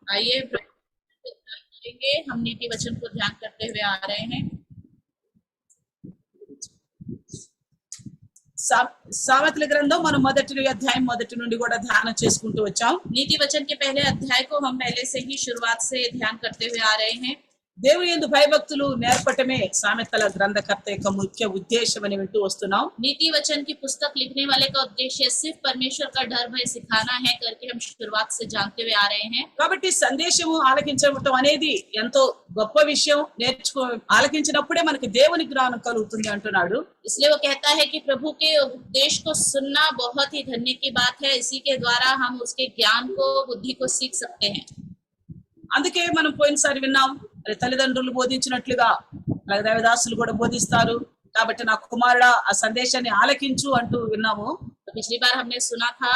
आइए प्रभु को ध्यान करेंगे। हम नीति वचन को ध्यान करते हुए आ रहे हैं। సామెతల గ్రంథం మనం మొదటి అధ్యాయం మొదటి నుండి కూడా ధ్యానం చేసుకుంటూ వచ్చాం. नीति वचन के पहले अध्याय को हम पहले से ही शुरुआत से ध्यान करते हुए आ रहे हैं। దేవుని యందు భయభక్తులు నేర్పటమే సామెతల గ్రంథకర్త యొక్క ముఖ్య ఉద్దేశం అని వింటూ వస్తున్నాం. नीति वचन की पुस्तक लिखने वाले का उद्देश्य सिर्फ परमेश्वर का डर भय सिखाना है करके हम शुरुआत से जानते हुए आ रहे हैं। కాబట్టి సందేశము ఆలకించడం అనేది ఎంతో గొప్ప విషయం. ఆలకించినప్పుడే మనకి దేవుని జ్ఞానం కలుగుతుంది అంటున్నాడు. इसलिए वो कहता है कि प्रभु के उपदेश को सुनना बहुत ही धन्य की बात है। इसी के द्वारा हम उसके ज्ञान को बुद्धि को सीख सकते हैं। అందుకే మనం పోయినసారి విన్నాం, తల్లిదండ్రులు బోధించినట్లుగా అలాగే దేవదాసులు కూడా బోధిస్తారు. కాబట్టి నా కుమారుడా ఆ సందేశాన్ని ఆలకించు అంటూ విన్నాము. तो पिछली बार हमने सुना था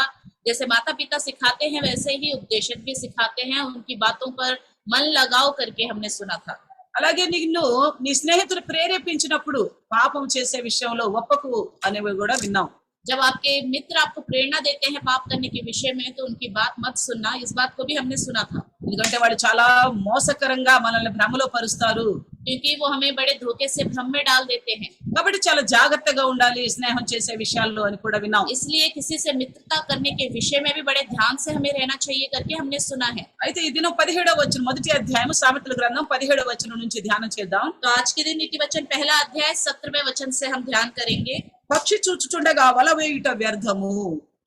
जैसे माता पिता सिखाते हैं वैसे ही उपदेशक भी सिखाते हैं। उनकी बातों पर मन लगाओ करके हमने सुना था। అలాగే నిన్ను నీ స్నేహితులు ప్రేరేపించినప్పుడు పాపం చేసే విషయంలో ఒప్పకు అనేవి కూడా విన్నాం. जब आपके मित्र आपको प्रेरणा देते हैं पाप करने के विषय में तो उनकी बात मत सुनना, इस बात को भी हमने सुना था। ఎందుకంటే వాళ్ళు చాలా మోసకరంగా మనల్ని భ్రమలో పరుస్తారు. क्योंकि वो हमें बड़े धोखे से भ्रम में डाल देते हैं। కాబట్టి చాలా జాగ్రత్తగా ఉండాలి స్నేహం చేసే విషయాల్లో అని కూడా విన్నాం. इसलिए किसी से मित्रता करने के विषय में भी बड़े ध्यान से हमें रहना चाहिए करके हमने सुना है। అయితే ఈ దినం 17వ వచనం మొదటి అధ్యాయం సామెతల గ్రంథం 17వ వచనం నుంచి ధ్యానం చేద్దాం. तो आज के दिन नीति वचन पहला अध्याय 17वें वचन से हम ध्यान करेंगे। పక్షి చూచుచుండగా వల వేయుట వ్యర్థము.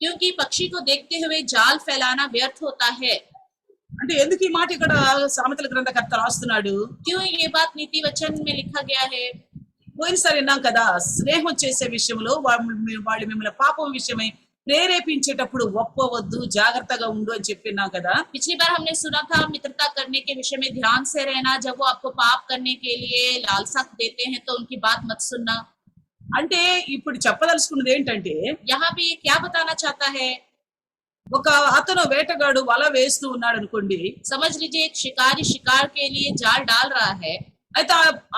क्योंकि पक्षी को देखते हुए जाल फैलाना व्यर्थ होता है। అంటే ఎందుకు ఈ మాట ఇక్కడ సామెతల గ్రంథకర్త రాస్తున్నాడు? क्यों ये बात नीति वचन में लिखा गया है? పోయినసారి విన్నాం కదా, స్నేహం చేసే విషయంలో వాళ్ళు మిమ్మల్ని పాపం విషయమై ప్రేరేపించేటప్పుడు ఒప్పవద్దు, జాగ్రత్తగా ఉండు అని చెప్పినాం కదా. पिछली बार हमने सुना था मित्रता करने के विषय में ध्यान से रहना। जब वो आपको पाप करने के लिए लालसा देते हैं तो उनकी बात मत सुनना। అంటే ఇప్పుడు చెప్పదలుచుకున్నది ఏంటంటే, यहाँ पे ये क्या बताना चाहता है? ఒక అతను వేటగాడు వల వేస్తూ ఉన్నాడు అనుకోండి. समझ लीजिए एक शिकारी शिकार के लिए जाल डाल रहा है। అయితే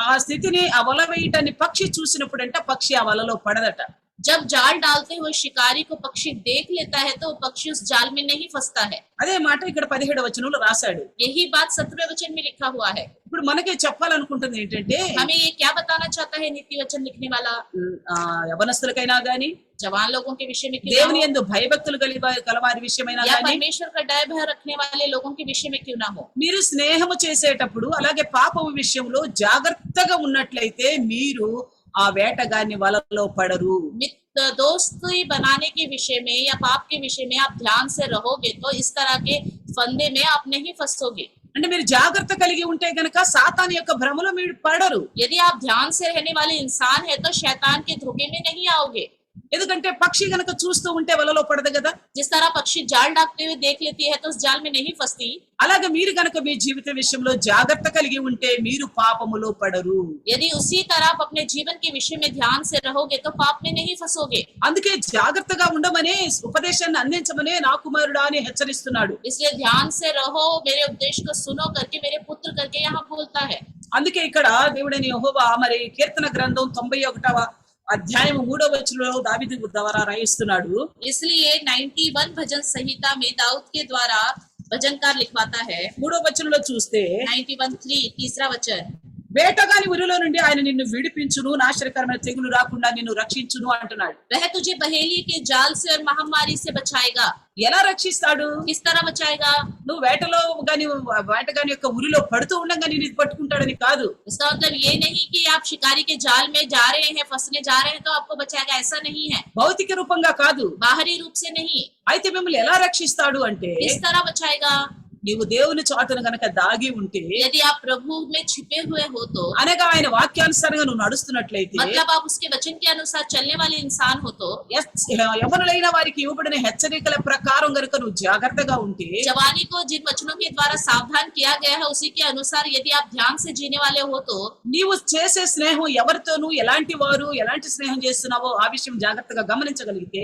ఆ స్థితిని ఆ వల వేయటాన్ని పక్షి చూసినప్పుడు అంటే పక్షి ఆ వలలో పడదట. जब जाल डालते हुए शिकारी को पक्षी देख लेता है तो पक्षी उस जाल में नहीं फंसता है। అదే మాట ఇక్కడ 17వ వచనంలో రాశాడు. यही बात 17वें वचन में लिखा हुआ है। ఇప్పుడు మనకి చెప్పాలనుకుంటుంది ఏంటంటే, हमें ये क्या बताना चाहता है नीति वचन लिखने वाला? యవనస్తులకైనా గాని, जवान लोगों के विषय में क्यों ना దేవుని हो, యందు భయభక్తులు కలవారి విషయమైనా या గాని, परमेश्वर का डर भय रखने वाले लोगों के विषय में क्यों ना हो, మీరు స్నేహము చేసేటప్పుడు అలాగే పాపము విషయంలో జాగ్రత్తగా ఉన్నట్లయితే మీరు ఆ వేటగాని వలలో పడరు. दोस्ती बनाने के विषय में या पाप के विषय में आप ध्यान से रहोगे तो इस तरह के फंदे में आप नहीं फंसोगे। అంటే మీరు జాగ్రత్త కలిగి ఉంటే గనక సాతాను యొక్క భ్రమలో మీరు పడరు. यदि आप ध्यान से रहने वाले इंसान है तो शैतान के धोखे में नहीं आओगे। ఎందుకంటే పక్షి గనక చూస్తూ ఉంటే వలలో పడదు కదా. जिस तरह पक्षी जाल डालते हुए देख लेती है तो उस जाल में नहीं फंसती, అలాగే మీరు గనక మీ జీవిత విషయంలో జాగ్రత్త కలిగి ఉంటే మీరు పాపములో పడరు. यदि उसी तरह आप अपने जीवन के विषय में ध्यान से रहोगे तो पाप में नहीं फंसोगे। అందుకే జాగ్రత్తగా ఉండమని ఉపదేశాన్ని అందించమనే నా కుమారుడా అని హెచ్చరిస్తున్నాడు. इसलिए ध्यान से रहो, मेरे उपदेश को सुनो करके मेरे पुत्र करके यहाँ बोलता है। అందుకే ఇక్కడ దేవుడైన యెహోవా మరి కీర్తన గ్రంథం 91వ అధ్యాయం 3వ వచనంలో దావీదు ద్వారా రాయిస్తున్నాడు. इसलिए 91 भजन संहिता में दाऊद के द्वारा भजनकार लिखवाता है। 3వ వచనంలో చూస్తే 91:3 तीसरा वचन, వేటగాని ఉరిలో నుండి ఆయన నిన్ను విడిపించును, నాశనకరమైన తెగులు రాకుండా నిన్ను రక్షించును అంటున్నాడు. वह तुझे बहेली के जाल से और महामारी से बचाएगा। ఎలా రక్షిస్తాడు? किस तरह बचाएगा? నువ్వు వేటగాని యొక్క ఉరిలో పడుతూ ఉండగా నేను ఇది పట్టుకుంటాడని కాదు. इसका मतलब ये नहीं कि आप शिकारी के जाल में जा रहे हैं, फंसने जा रहे हैं तो आपको बचाएगा, ऐसा नहीं है। భౌతిక రూపంగా కాదు. बाहरी रूप से नहीं। అయితే మిమ్మల్ని ఎలా రక్షిస్తాడు అంటే, किस तरह बचाएगा? నీవు దేవుని చాటున గనక దాగి ఉంటే, यदि आप प्रभु में छिपे हुए हो तो, అనగా ఆయన వాక్యానుసారంగా నువ్వు నడుస్తున్నట్లయితే, मतलब आप उसके वचन के अनुसार चलने वाले इंसान हो तो, యవనులైన వారికి ఇవ్వబడిన హెచ్చరికల ప్రకారం గనుక నువ్వు జాగ్రత్తగా ఉంటే, जवानी को जिन वचनों के द्वारा सावधान किया गया है उसी के अनुसार यदि आप ध्यान से जीने वाले हो तो, నీవు చేసే స్నేహం ఎవరితోనూ ఎలాంటి వారు ఎలాంటి స్నేహం చేస్తున్నావో ఆ విషయం జాగ్రత్తగా గమనించగలిగితే,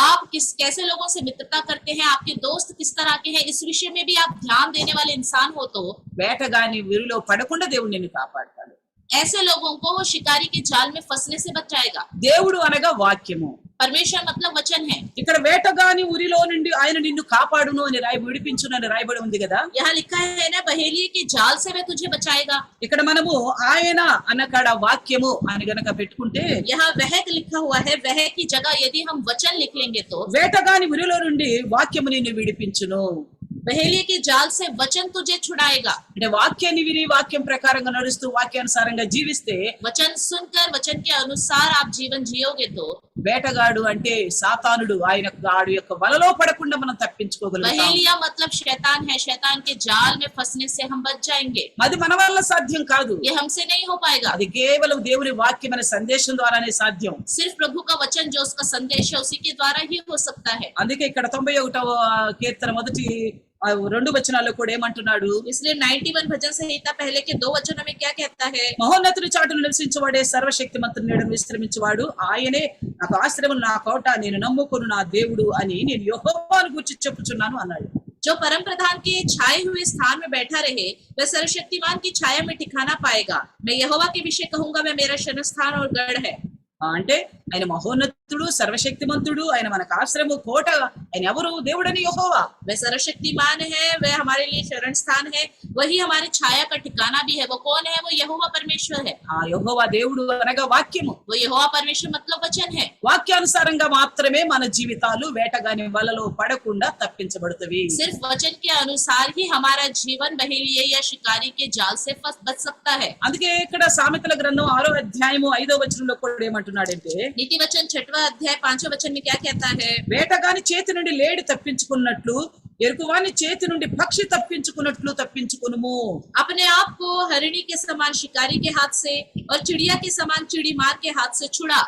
आप कैसे लोगों से मित्रता करते हैं, आपके दोस्त किस तरह के हैं, इस विषय में भी आप ध्यान देने वाले इंसान हो तो, వేటగాని విరిలో పడకుండా దేవుడు నిన్ను కాపాడతాడు. ऐसे लोगों को वो शिकारी के जाल में फंसने से बचाएगा। దేవుడు అనగా వాక్యము. परमेश्वर मतलब वचन है। ఇక్కడ వేటగాని ఉరిలో నుండి ఆయన నిన్ను కాపాడును అని విడిపించునని రాయబడి ఉంది కదా. यहाँ लिखा है ना, बहेलिये के जाल से वह तुझे बचाएगा। ఇక్కడ మనము ఆయన అన్నకాడ వాక్యము అని గనక పెట్టుకుంటే, यहाँ वह लिखा हुआ है, वह की जगह यदि हम वचन लिख लेंगे तो వేటగాని ఉరిలో నుండి వాక్యము నిన్ను విడిపించును. बहेलिये के जाल से वचन तुझे छुड़ाएगा। అంటే వాక్యాన్ని విని వాక్యం ప్రకారంగా నడుస్తూ వాక్యానుసారంగా జీవిస్తే, वचन सुनकर वचन के अनुसार आप जीवन जियोगे तो వేటగాడు అంటే సాతానుడు, ఆయన గాడు యొక్క వలలో పడకుండా మనం తప్పించుకోగలుగుతాం. बहेलिया मतलब शैतान है, शैतान के जाल में फंसने से हम बच जाएंगे। అది మన వల్ల సాధ్యం కాదు, ये हमसे नहीं हो पाएगा। అది కేవలం దేవుని వాక్యం అనే సందేశం ద్వారానే సాధ్యం. सिर्फ प्रभु का वचन जो उसका संदेश है उसी के द्वारा ही हो सकता है। అందుకే ఇక్కడ 91వ కీర్తన మొదటి 2 వచనాల్లో కూడా ఏమంటున్నాడు, इसलिए 91 भजन संहिता पहले के 2 वचनों में क्या कहता है? మహోన్నతుని చాటును నివసించువాడే సర్వశక్తిమంతుని నీడను విశ్రమించువాడు, ఆయనే నాకు ఆశ్రయం, నా కోట, నేను నమ్ముకొను నా దేవుడు అని నేను యెహోవాను గురించి చెప్పుచున్నాను అన్నాడు. जो परम प्रधान के छाए हुए स्थान में बैठा रहे वह सर्वशक्तिमान की छाया में ठिकाना पाएगा। मैं यहोवा के विषय कहूंगा, वह मेरा शरण स्थान और गढ़ है। అంటే ఆయన మహోన్నతుడు, సర్వశక్తిమంతుడు, ఆయన మనకు ఆశ్రయము, కోట. ఆయన ఎవరు? దేవుడని యెహోవా. वह सर्वशक्तिमान है, वह हमारे लिए शरण स्थान है, वही हमारे छाया का ठिकाना भी है। वो कौन है? वो यहोवा परमेश्वर है। ఆ యెహోవా దేవుడు అనగా వాక్యము. वो यहोवा परमेश्वर मतलब वचन है। వాక్యానుసారంగా మాత్రమే మన జీవితాలు వేటగాని వలలో పడకుండా తప్పించబడుతవి. सिर्फ वचन के अनुसार ही हमारा जीवन बहेलिये या शिकारी के जाल से बच सकता है। అందుకే ఇక్కడ సామెతల గ్రంథం 6వ అధ్యాయము 5వ వచనంలో కూడా ఏమంటున్నాడంటే, नीति वचन 6वां अध्याय 5वें वचन में क्या कहता है? వేటగాని చేతి నుండి లేడి తప్పించుకున్నట్లు, ఎరుకువాని చేతి నుండి పక్షి తప్పించుకున్నట్లు తప్పించుకునుము. अपने आप को हरिणी के समान शिकारी के हाथ से और चिड़िया के समान चिड़ी मार के हाथ से छुड़ा।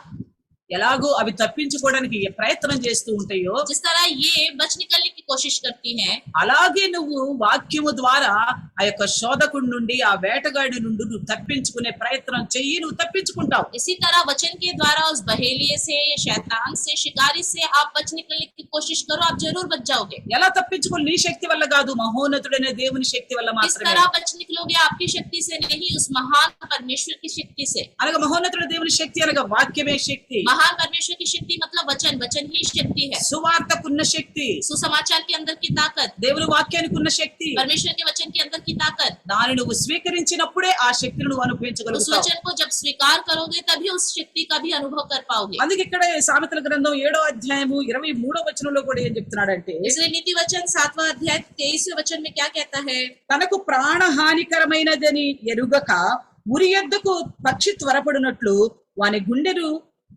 ఎలాగో అవి తప్పించుకోవడానికి ప్రయత్నం చేస్తూ ఉంటాయో, जिस तरह ये बच निकलने की कोशिश करती हैं, అలాగే నువ్వు వాక్యము ద్వారా ఆ యొక్క శోధకుడి నుండి, ఆ వేటగాడి నుండి నువ్వు తప్పించుకునే ప్రయత్నం చెయ్యి, నువ్వు తప్పించుకుంటావు. इसी तरह वचन के द्वारा उस बहेलिये से, शैतान से, शिकारी से आप बच निकलने की कोशिश करो, आप जरूर बच जाओगे। ఎలా తప్పించుకోవాలి? నీ శక్తి వల్ల కాదు, మహోన్నతుడైన దేవుని శక్తి వల్ల इस మాత్రమే. तरह बच निकलोगे आपकी शक्ति से नहीं, उस महान परमेश्वर की शक्ति से। అనగా మహోన్నతుడైన దేవుని శక్తి అనగా వాక్యమే శక్తి. महान परमेश्वर की शक्ति मतलब वचन, वचन ही शक्ति है। సువార్తకున్న శక్తి, सुसमाचार के अंदर की ताकत, దేవుని వాక్యానికి ఉన్న శక్తి, परमेश्वर के वचन के अंदर की ताकत। దాన్ని నువ్వు స్వీకరించినప్పుడే ఆ శక్తిని నువ్వు उस అనుభవించగలుగుతావు. वचन को जब स्वीकार करोगे तभी उस शक्ति का भी अनुभव कर पाओगे। అందుకే ఇక్కడ సామెతల గ్రంథం 7వ అధ్యాయము 23వ వచనంలో కూడా ఏం చెప్తున్నాడంటే, इसलिए नीति वचन 7वां अध्याय 23वें वचन में क्या कहता है? తనకు ప్రాణహానికరమైనదని ఎరుగక ఉరి యొద్దకు పక్షి త్వరపడినట్లు వాని గుండెను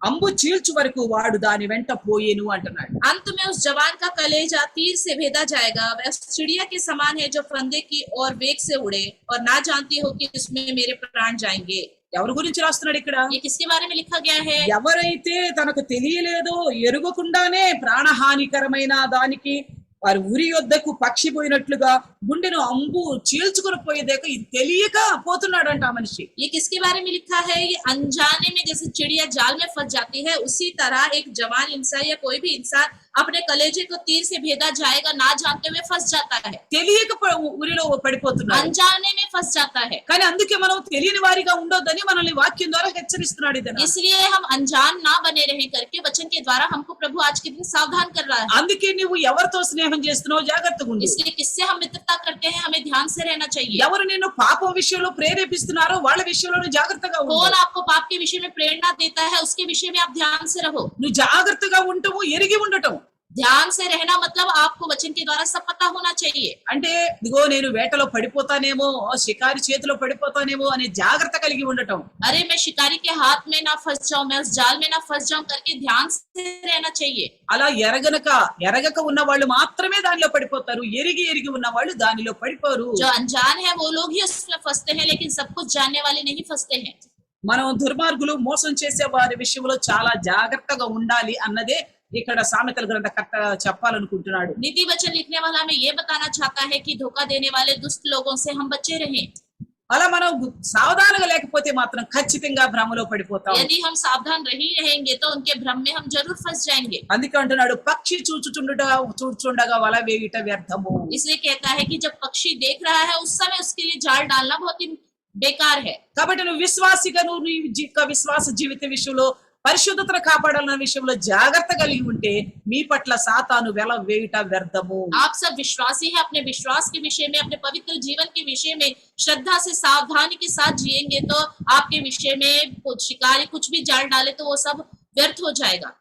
అంబు చీల్చు వరకు వాడు దాని వెంట పోయేను అంటున్నాడు. अंत में उस जवान का कलेजा तीर से भेदा जाएगा, वह चिड़िया के समान है जो फंदे की और वेग से उड़े और ना जानती हो कि उसमें मेरे प्राण जाएंगे। ఎవరి గురించి రాస్తున్నాడు ఇక్కడ? ये किसके बारे में लिखा गया है? ఎవరైతే తనకు తెలియలేదో, ఎరుగకుండానే ప్రాణహానికరమైన దానికి వారి ఉరి యొద్దకు పక్షి పోయినట్లుగా గుండెను అంబు చీల్చుకుని పోయేదాకా ఇది తెలియక పోతున్నాడంట ఆ మనిషి. ये किसके बारे में लिखा है? ये अनजाने में जैसे चिड़िया जाल में फंस जाती है, उसी तरह एक जवान इंसान या कोई भी इंसान अपने कलेजे को तीर से भेदा जाएगा, ना जानते हुए फंस जाता है, తెలియక ఉరిలో పడిపోతున్నాడు. अनजाने में फंस जाता है। కానీ అందుకే మనం తెలియని వారిగా ఉండొద్దని మనల్ని వాక్యం ద్వారా హెచ్చరిస్తున్నాడు. ఇదన इसलिए हम अनजान ना बने रहे करके वचन के द्वारा हमको प्रभु आज के दिन सावधान कर रहा है। అందుకే నువ్వు ఎవరితో స్నేహం చేస్తున్నావు జాగ్రత్తగా ఉండు. इसलिए किससे हम मित्रता करते हैं हमें ध्यान से रहना चाहिए। ఎవరు నిన్ను పాపం విషయంలో ప్రేరేపిస్తున్నారో వాళ్ళ విషయంలో జాగ్రత్తగా ఉండు. कौन आपको पाप के विषय में प्रेरणा देता है उसके विषय में आप ध्यान से रहो। నువ్వు జాగ్రత్తగా ఉండటము, ఎరిగి ఉండటం. ध्यान से रहना मतलब आपको वचन के द्वारा सब पता होना चाहिए। అంటే ఇదిగో నేను వేటలో పడిపోతానేమో, షికారి చేతిలో పడిపోతానేమో అనే జాగ్రత్త కలిగి ఉండటం. अरे मैं शिकारी के हाथ में ना फंस जाऊं, मैं उस जाल में ना फंस जाऊं करके ध्यान से रहना चाहिए। అలా ఎరగక ఉన్న వాళ్ళు మాత్రమే దానిలో పడిపోతారు. ఎరిగి ఉన్న వాళ్ళు దానిలో పడిపోరు. जो अनजान है वो लोग ही उसमें फंसते हैं, लेकिन सब कुछ जानने वाले नहीं फंसते हैं। మనం దుర్మార్గులు, మోసం చేసే వారి విషయంలో చాలా జాగ్రత్తగా ఉండాలి అన్నదే ఇక్కడ సామెతల గ్రంథకర్త చెప్పాలనుకుంటున్నాడు. नीति वचन लिखने वाला हमें ये बताना चाहता है कि धोखा देने वाले दुष्ट लोगों से हम बचे रहें। అలా మనం సావధానంగా లేకపోతే మాత్రం ఖచ్చితంగా భ్రమలో పడిపోతాం. यदि हम सावधान नहीं रहेंगे तो उनके भ्रम में हम जरूर फंस जाएंगे। అందుకే అంటున్నాడు, పక్షి చూచుచుండగా వల వేయుట వ్యర్థము. इसलिए कहता है कि जब पक्षी देख रहा है उस समय उसके लिए जाल डालना बहुत ही बेकार है। కాబట్టి నువ్వు విశ్వాసిగా, నువ్వు నీ విశ్వాస జీవిత విషయంలో పరిశుద్ధతను కాపాడాలన్న విషయంలో జాగ్రత్త కలిగి ఉంటే మీ పట్ల సాతాను వెల వేయుట వ్యర్థము. आप सब विश्वासी हैं, अपने विश्वास के विषय में, अपने पवित्र जीवन के विषय में श्रद्धा से सावधानी के साथ जिएंगे तो आपके विषय में शिकारी कुछ भी जाल डाले तो वो सब व्यर्थ हो जाएगा।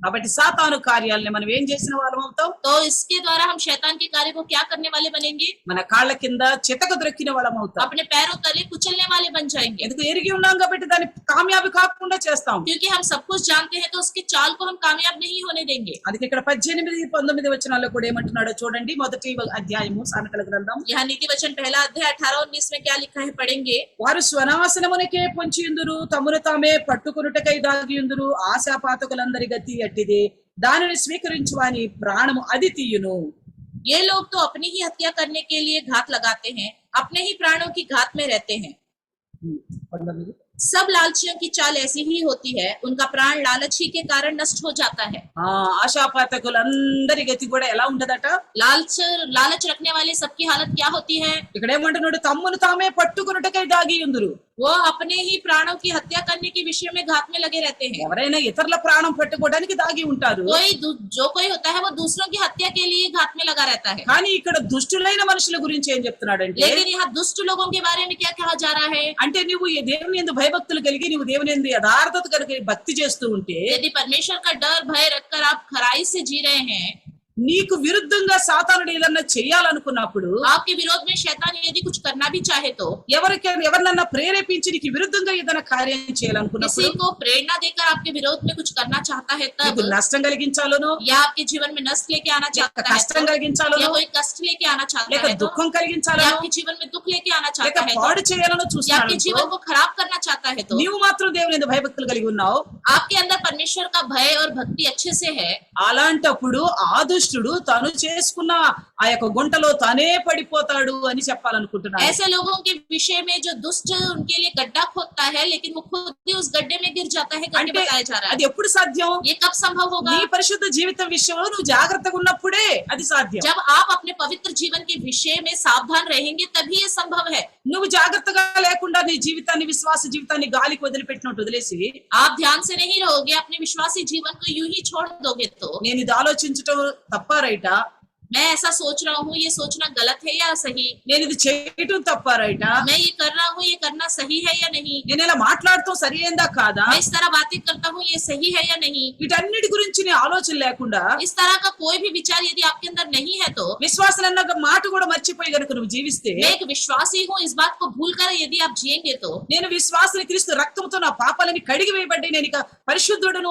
కాబట్టి సాతాను కార్యాలని మనం ఏం చేసిన వాళ్ళం అవుతాం? तो इसके द्वारा हम शैतान के कार्य को क्या करने वाले बनेंगे? మన కాళ్ళ కింద చితక దొరికిన వాళ్ళం అవుతాం. अपने पैरों तले कुचलने वाले बन जाएंगे, ఎందుకు ఎరిగి ఉన్నాం కాబట్టి దాన్ని కామయాబి కాకుండా చేస్తాం. क्योंकि हम सब कुछ जानते हैं तो उसके चाल को हम कामयाब नहीं होने देंगे। అందుకే ఇక్కడ 18, 19 వచనాల్లో కూడా ఏమంటున్నాడో చూడండి. మొదటి అధ్యాయము సామెతల గ్రంథం. यहाँ नीति वचन पहला अध्याय 18-19 में क्या लिखा है, पढ़ेंगे। వారు స్వనాశనమునకే పొంచియుందురు, తమను తామే పట్టుకొనుటకై దాగియుందురు. ఆశాపాతకులందరి గతి అట్టిది, దానిని స్వీకరించువాని ప్రాణము అది తీయును. ये लोग तो अपनी ही हत्या करने के लिए घात लगाते हैं, अपने ही प्राणों की घात में रहते हैं। 19. सब लालचियों की चाल ऐसी ही होती है, उनका प्राण लालच ही के कारण नष्ट हो जाता है। ఆశాపాతకులందరి గతి కూడా ఎలా ఉంటదట? लालच रखने वाले सबकी हालत क्या होती है? ఇక్కడ ఏమంటున్నాడు? తమ్మును తామే పట్టుకొనుటకై దాగియుందురు. वो अपने ही प्राणों की हत्या करने के विषय में घात में लगे रहते हैं। ఎవరైనా ఇతరుల ప్రాణం పట్టుకోవడానికి దాగి ఉంటారు. जो कोई होता है वो दूसरों की हत्या के लिए घात में लगा रहता है। కానీ ఇక్కడ దుష్టులైన మనుషుల గురించి ఏం చెప్తున్నాడంటే, लेकिन यहाँ दुष्ट लोगों के बारे में क्या कहा जा रहा है? అంటే నువ్వు ఈ దేవుని యందు భయభక్తులు కలిగి నువ్వు దేవుని యందు యథార్థత కలిగి భక్తి చేస్తూ ఉంటే, यदि परमेश्वर का डर भय रखकर आप खराई से जी रहे हैं, నీకు విరుద్ధంగా సాతానుడు ఏదన్నా చేయాలనుకున్నప్పుడు, आपके विरोध में शैतान यदि कुछ करना भी चाहे तो, ఎవరినన్నా ప్రేరేపించి నీకు విరుద్ధంగా ఏదైనా కార్యం చేయాలనుకున్నప్పుడు, किसी को प्रेरणा देकर आपके विरोध में कुछ करना चाहता है तब, నీకు నష్టం కలిగించాలోనో, या आपके जीवन में नष्ट लेके आना चाहता है కష్టం तो, కలిగించాలోనో, या कोई कष्ट लेके आना चाहता లేక है तो, దుఃఖం या కలిగించాలోనో, आपके जीवन में दुख लेके आना లేక चाहता है तो, పాడు చేయాలనో या आपके చూస్తున్నాడు. जीवन को खराब करना चाहता है तो, నీవు మాత్రం దేవుని యందు భయభక్తులు కలిగి ఉన్నావు. आपके अंदर परमेश्वर का भय और भक्ति अच्छे से है। అలాంటప్పుడు ఆ దుష్టుడు తను చేసుకున్న ఆ యొక్క గుంటలో తానే పడిపోతాడు అని చెప్పాలనుకుంటున్నాను. ऐसे लोगों के विषय में जो दुष्ट उनके लिए गड्ढा खोदता है लेकिन वो खुद ही उस गड्ढे में गिर जाता है करके बताया जा रहा है। అది ఎప్పుడు సాధ్యం? ये कब संभव होगा? నీ పరిశుద్ధ జీవితం విషయంలో నువ్వు జాగ్రత్తగా ఉన్నప్పుడే అది సాధ్యం. जब आप अपने पवित्र जीवन के विषय में सावधान रहेंगे तभी ये संभव है। నువ్వు జాగ్రత్తగా లేకుండా నీ జీవితాన్ని విశ్వాస జీవితాన్ని గాలికి వదిలిపెట్టినట్టు వదిలేసి, आप ध्यान से नहीं रहोगे, अपने विश्वासी जीवन को यूं ही छोड़ दोगे तो, నేను ఇది ఆలోచించటం తప్ప రైటా, मैं ऐसा सोच रहा हूँ, ये सोचना गलत है या सही, నేను ఇది చేయటం తప్ప రైటా, मैं ये कर रहा हूँ, ये करना सही है या नहीं, నేను ఇలా మాట్లాడటం సరి అయిందా కాదా, मैं इस तरह बातें करता हूँ, ये सही है या नहीं, వీటన్నిటి గురించి నీ ఆలోచన లేకుండా इस तरह का कोई भी विचार यदि आपके अंदर नहीं है तो, విశ్వాసం అన్న మాట కూడా మర్చిపోయి గనుక నువ్వు జీవిస్తే, मैं एक विश्वासी हूँ इस बात को भूल कर यदि आप जिएंगे तो, నేను విశ్వాసుని క్రీస్తు రక్తంతో నా పాపాలని కడిగి వేయబడ్డాయి, నేను ఇక పరిశుద్ధుడను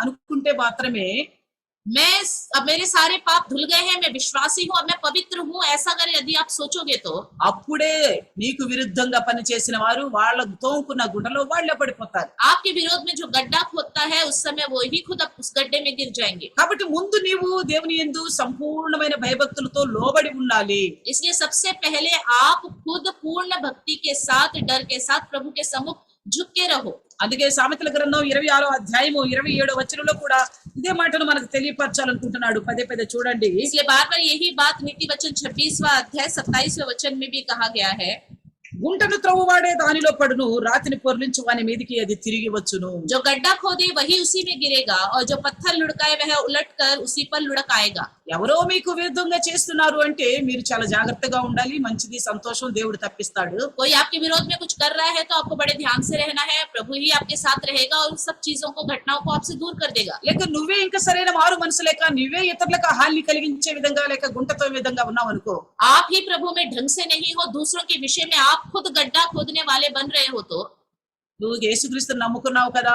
అనుకుంటే మాత్రమే, अब मेरे सारे पाप धुल गए हैं, मैं विश्वासी हूँ, अब मैं पवित्र हूँ, ऐसा अगर यदि आप सोचोगे तो, అప్పుడే నీకు విరుద్ధంగా పనిచేసిన వారు వాళ్ళ తోముకున్న గుంటలో వాళ్ళే పడిపోతారు. आपके विरोध में जो गड्ढा खोदता है उस समय वो ही खुद उस गड्ढे में गिर जाएंगे। కాబట్టి ముందు నీవు దేవుని యందు సంపూర్ణమైన భయభక్తులతో లోబడి ఉండాలి. इसलिए सबसे पहले आप खुद पूर्ण भक्ति के साथ, डर के साथ प्रभु के सम्मुख झुक के रहो। అందుకే సామెతల గ్రంథం 26వ అధ్యాయము 27వ వచనంలో కూడా ఇదే మాటను మనకు తెలియపరచాలనుకుంటున్నాడు. పదే చూడండి. इसलिए बार बार यही बात नीति वचन 26वां अध्याय 27वें वचन में भी कहा गया है, గుంటను త్రవ్వువాడే దానిలో పడును, రాతిని పొర్లించు వాని మీదికి అది తిరిగి వచ్చును. जो गड्ढा खोदे वही उसी में गिरेगा और जो पत्थर लुढ़काए वह उलट कर उसी पर लुढ़क आएगा। ఎవరో మీకు విరుద్ధంగా చేస్తున్నారు అంటే మీరు చాలా జాగ్రత్తగా ఉండాలి. మంచిది, సంతోషం, దేవుడు తప్పిస్తాడు. कोई आपके विरोध में कुछ कर रहा है तो आपको बड़े ध्यान से रहना है, प्रभु ही आपके साथ रहेगा और उन सब चीजों को, घटनाओं को आपसे दूर कर देगा। లేక నువ్వే ఇంకా సరైన మారు మనసు లేక నువ్వే ఇతరులకు హాని కలిగించే విధంగా లేక గుంటతో విధంగా ఉన్నావు అనుకో, आप ही प्रभु में ढंग से नहीं हो, दूसरों के विषय में आप खुद गड्ढा खोदने वाले बन रहे हो तो, నువ్వు యేసుక్రీస్తుని నమ్ముకున్నావు కదా,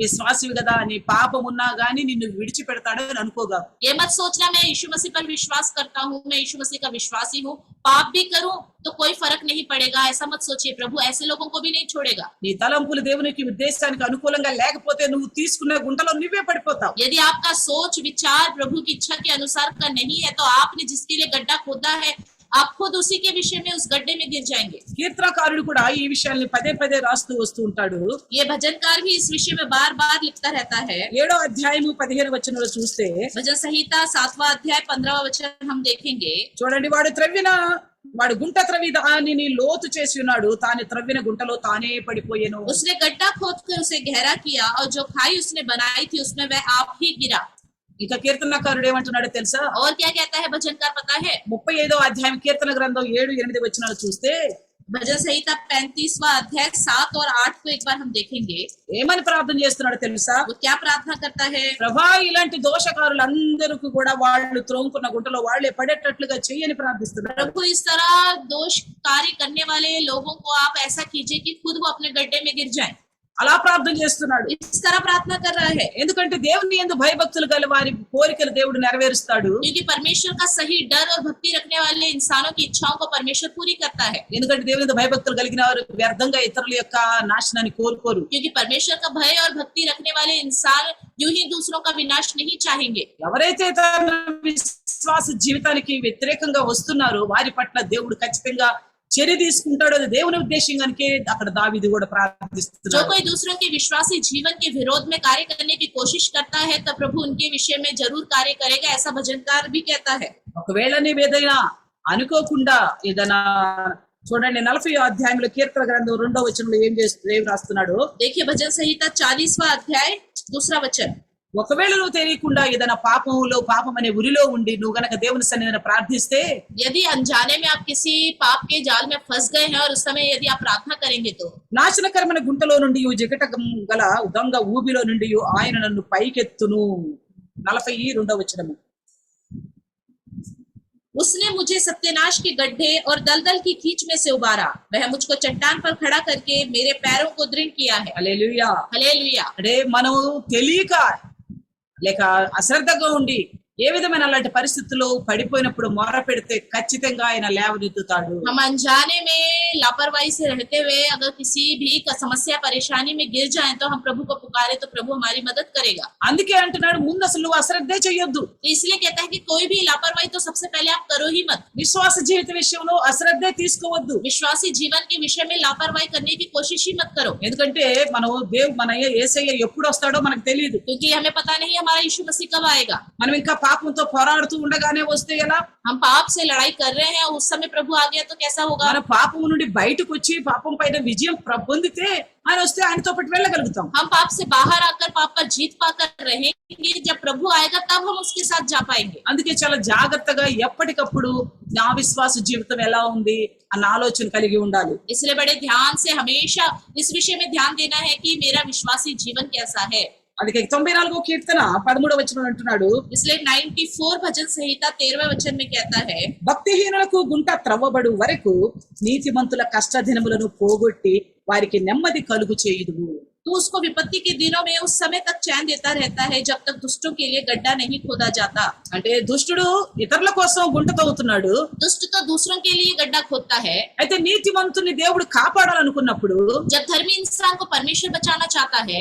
విశ్వాసివి కదా, నీ పాపం ఉన్నా గానీ నిన్ను విడిచిపెడతాడని అనుకోగా. ये मत सोचना मैं यीशु मसीह पर विश्वास करता हूँ, मैं यीशु मसीह का विश्वासी हूँ, पाप भी करूं तो कोई फर्क नहीं पड़ेगा, ऐसा मत सोचिए। प्रभु ऐसे लोगों को भी नहीं छोड़ेगा। నీ తలంపులు దేవునికి ఉద్దేశానికి అనుకూలంగా లేకపోతే నువ్వు తీసుకునే గుంటలో నువ్వే పడిపోతావు. यदि आपका सोच विचार प्रभु की इच्छा के अनुसार का नहीं है तो आपने जिसके लिए गड्ढा खोदा है आप खुद उसी के विषय में उस गड्ढे में गिर जाएंगे। కీర్తనకారుడు కూడా ఈ విషయాల్ని పదే రాస్తూ వస్తూ ఉంటాడు. ये भजनकार भी इस विषय में बार बार लिखता रहता है। 7వ అధ్యాయము 15వ వచనంలో చూస్తే, भजन संहिता 7वां अध्याय 15वां वचन हम देखेंगे। చూడండి, వాడు త్రవ్విన వాడు గుంట త్రవ్వి దానిని లోతు చేసి ఉన్నాడు, తాను త్రవ్విన గుంటలో తానే పడిపోయెను. उसने गड्ढा खोदकर उसे गहरा किया और जो खाई उसने बनाई थी उसमें वह आप ही गिरा। ఇక కీర్తనకారుడు ఏమంటున్నాడో తెలుసా? और क्या कहता है भजनकार पता है? 35వ అధ్యాయం కీర్తన గ్రంథం 7-8 వచనాలు చూస్తే भजन संहिता 35वां अध्याय 7 और 8 को एक बार हम देखेंगे। ఏమని ప్రార్థన చేస్తున్నాడో తెలుసా? वो क्या प्रार्थना करता है? ప్రభా, ఇలాంటి దోషకారులందరికీ కూడా వాళ్ళు త్రోంకున్న గుంటలో వాళ్ళే పడేటట్లుగా చెయ్యని ప్రార్థిస్తున్నాడు. प्रभु इस तरह दोष कार्य करने वाले लोगों को आप ऐसा कीजिए कि खुद वो अपने गड्ढे में गिर जाएं। అలా ప్రార్థన చేస్తున్నాడు. इस तरह प्रार्थना कर रहा है ఎందుకంటే దేవుని యందు భయభక్తులు గల వారి కోరికలు దేవుడు నెరవేరుస్తాడు. क्योंकि परमेश्वर का सही डर और भक्ति रखने वाले इंसानों की इच्छाओं को परमेश्वर पूरी करता है। ఎందుకంటే దేవుని యందు భయభక్తులు కలిగిన వారు వ్యర్థంగా ఇతరుల యొక్క నాశనాన్ని కోరుకోరు. क्योंकि परमेश्वर का भय और भक्ति रखने वाले इंसान यूं ही दूसरों का विनाश नहीं चाहेंगे। ఎవరైతే తన విశ్వాస జీవితానికి వ్యతిరేకంగా వస్తున్నారో వారి పట్ల దేవుడు ఖచ్చితంగా చర్య తీసుకుంటాడు. అది దేవుని ఉద్దేశం కనుకే అక్కడ దావీదు కూడా जो ప్రార్థిస్తున్నాడు. कोई दूसरों के विश्वासी जीवन के विरोध में कार्य करने की कोशिश करता है तब प्रभु उनके विषय में जरूर कार्य करेगा, ऐसा भजनकार भी कहता है। ఒకవేళ నీవేదైనా అనుకోకుండా ఏదైనా చూడండి 40వ అధ్యాయంలో కీర్తన గ్రంథం 2వ వచనంలో ఏం రాస్తున్నాడు? देखिए भजन संहिता 40वां अध्याय 2रा वचन। ఒకవేళ నువ్వు తెలియకుండా ఏదైనా పాపం అనే ఉరిలో ఉండి నువ్వు గనక దేవుని సన్నిధిని ప్రార్థిస్తే, यदि अनजाने में आप किसी पाप के जाल में फंस गए हैं और उस समय यदि आप प्रार्थना करेंगे तो నాశనకరమైన గుంటలో నుండి జిగట గల దొంగ ఊబిలో నుండి ఆయన నన్ను పైకెత్తును. 42వ వచనము. उसने मुझे सत्यानाश के गड्ढे और दलदल की कीच में से उबारा, वह मुझको चट्टान पर खड़ा करके मेरे पैरों को दृढ़ किया है। హల్లెలూయా. हालेलुया। అంటే మనం తెలియక లేక అశ్రద్ధగా ఉండి ఏ విధమైన అలాంటి పరిస్థితుల్లో పడిపోయినప్పుడు మొర పెడితే ఖచ్చితంగా ఆయన లేవనెత్తుతాడు. हम अनजाने में लापरवाही से रहते हुए अगर किसी भी समस्या परेशानी में गिर जाएं तो हम प्रभु को पुकारे तो प्रभु हमारी मदद करेगा। అందుకే అంటున్నాడు, ముందు అసలు నువ్వు అశ్రద్ధే చెయ్యొద్దు. तो इसलिए कहता है कि कोई भी लापरवाही तो सबसे पहले आप करो ही मत। విశ్వాస జీవిత విషయంలో అశ్రద్ధే తీసుకోవద్దు. विश्वासी जीवन के विषय में लापरवाही करने की कोशिश ही मत करो, ఎందుకంటే మన యేసయ్య ఎప్పుడు వస్తాడో మనకు తెలియదు. क्योंकि हमें पता नहीं हमारा यीशु मसीह कब आएगा। మనం ఇంకా పాపంతో పోరాడుతూ ఉండగానే వస్తే ఎలా? हम पाप से लड़ाई कर रहे हैं, उस समय प्रभु आ गया तो कैसा होगा? మన పాపం నుండి బయటకు వచ్చి పాపం పైన విజయం పొందితే ఆయన వస్తే ఆయనతో పాటు వెళ్ళగలుగుతాం. हम पाप से बाहर आकर पाप पर जीत पाकर रहेंगे, जब प्रभु आएगा तब हम उसके साथ जा पाएंगे। అందుకే చాలా జాగ్రత్తగా ఎప్పటికప్పుడు నా విశ్వాస జీవితం ఎలా ఉంది అన్న ఆలోచన కలిగి ఉండాలి. इसलिए बड़े ध्यान से हमेशा इस विषय में ध्यान देना है कि मेरा विश्वासी जीवन कैसा है। అందుకే 94వ కీర్తన 13వ వచనం అంటున్నాడు, इसलिए 94 भजन संहिता 13वें वचन में कहता है, భక్తిహీనులకు గుంట త్రవ్వబడు వరకు నీతిమంతుల కష్ట దినములను పోగొట్టి వారికి నెమ్మది కలుగు చేయుదువు. तो उसको विपत्ति के दिनों में उस समय तक चैन देता रहता है जब तक दुष्टों के लिए गड्ढा नहीं खोदा जाता। అంటే దుష్టుడు ఇతరుల కోసం గుంట తవ్వుతున్నాడు, दुष्ट तो दूसरों के लिए गड्ढा खोदता है। అయితే నీతిమంతుని దేవుడు కాపాడాలనుకున్నప్పుడు जब धर्मी इंसान को परमेश्वर बचाना चाहता है,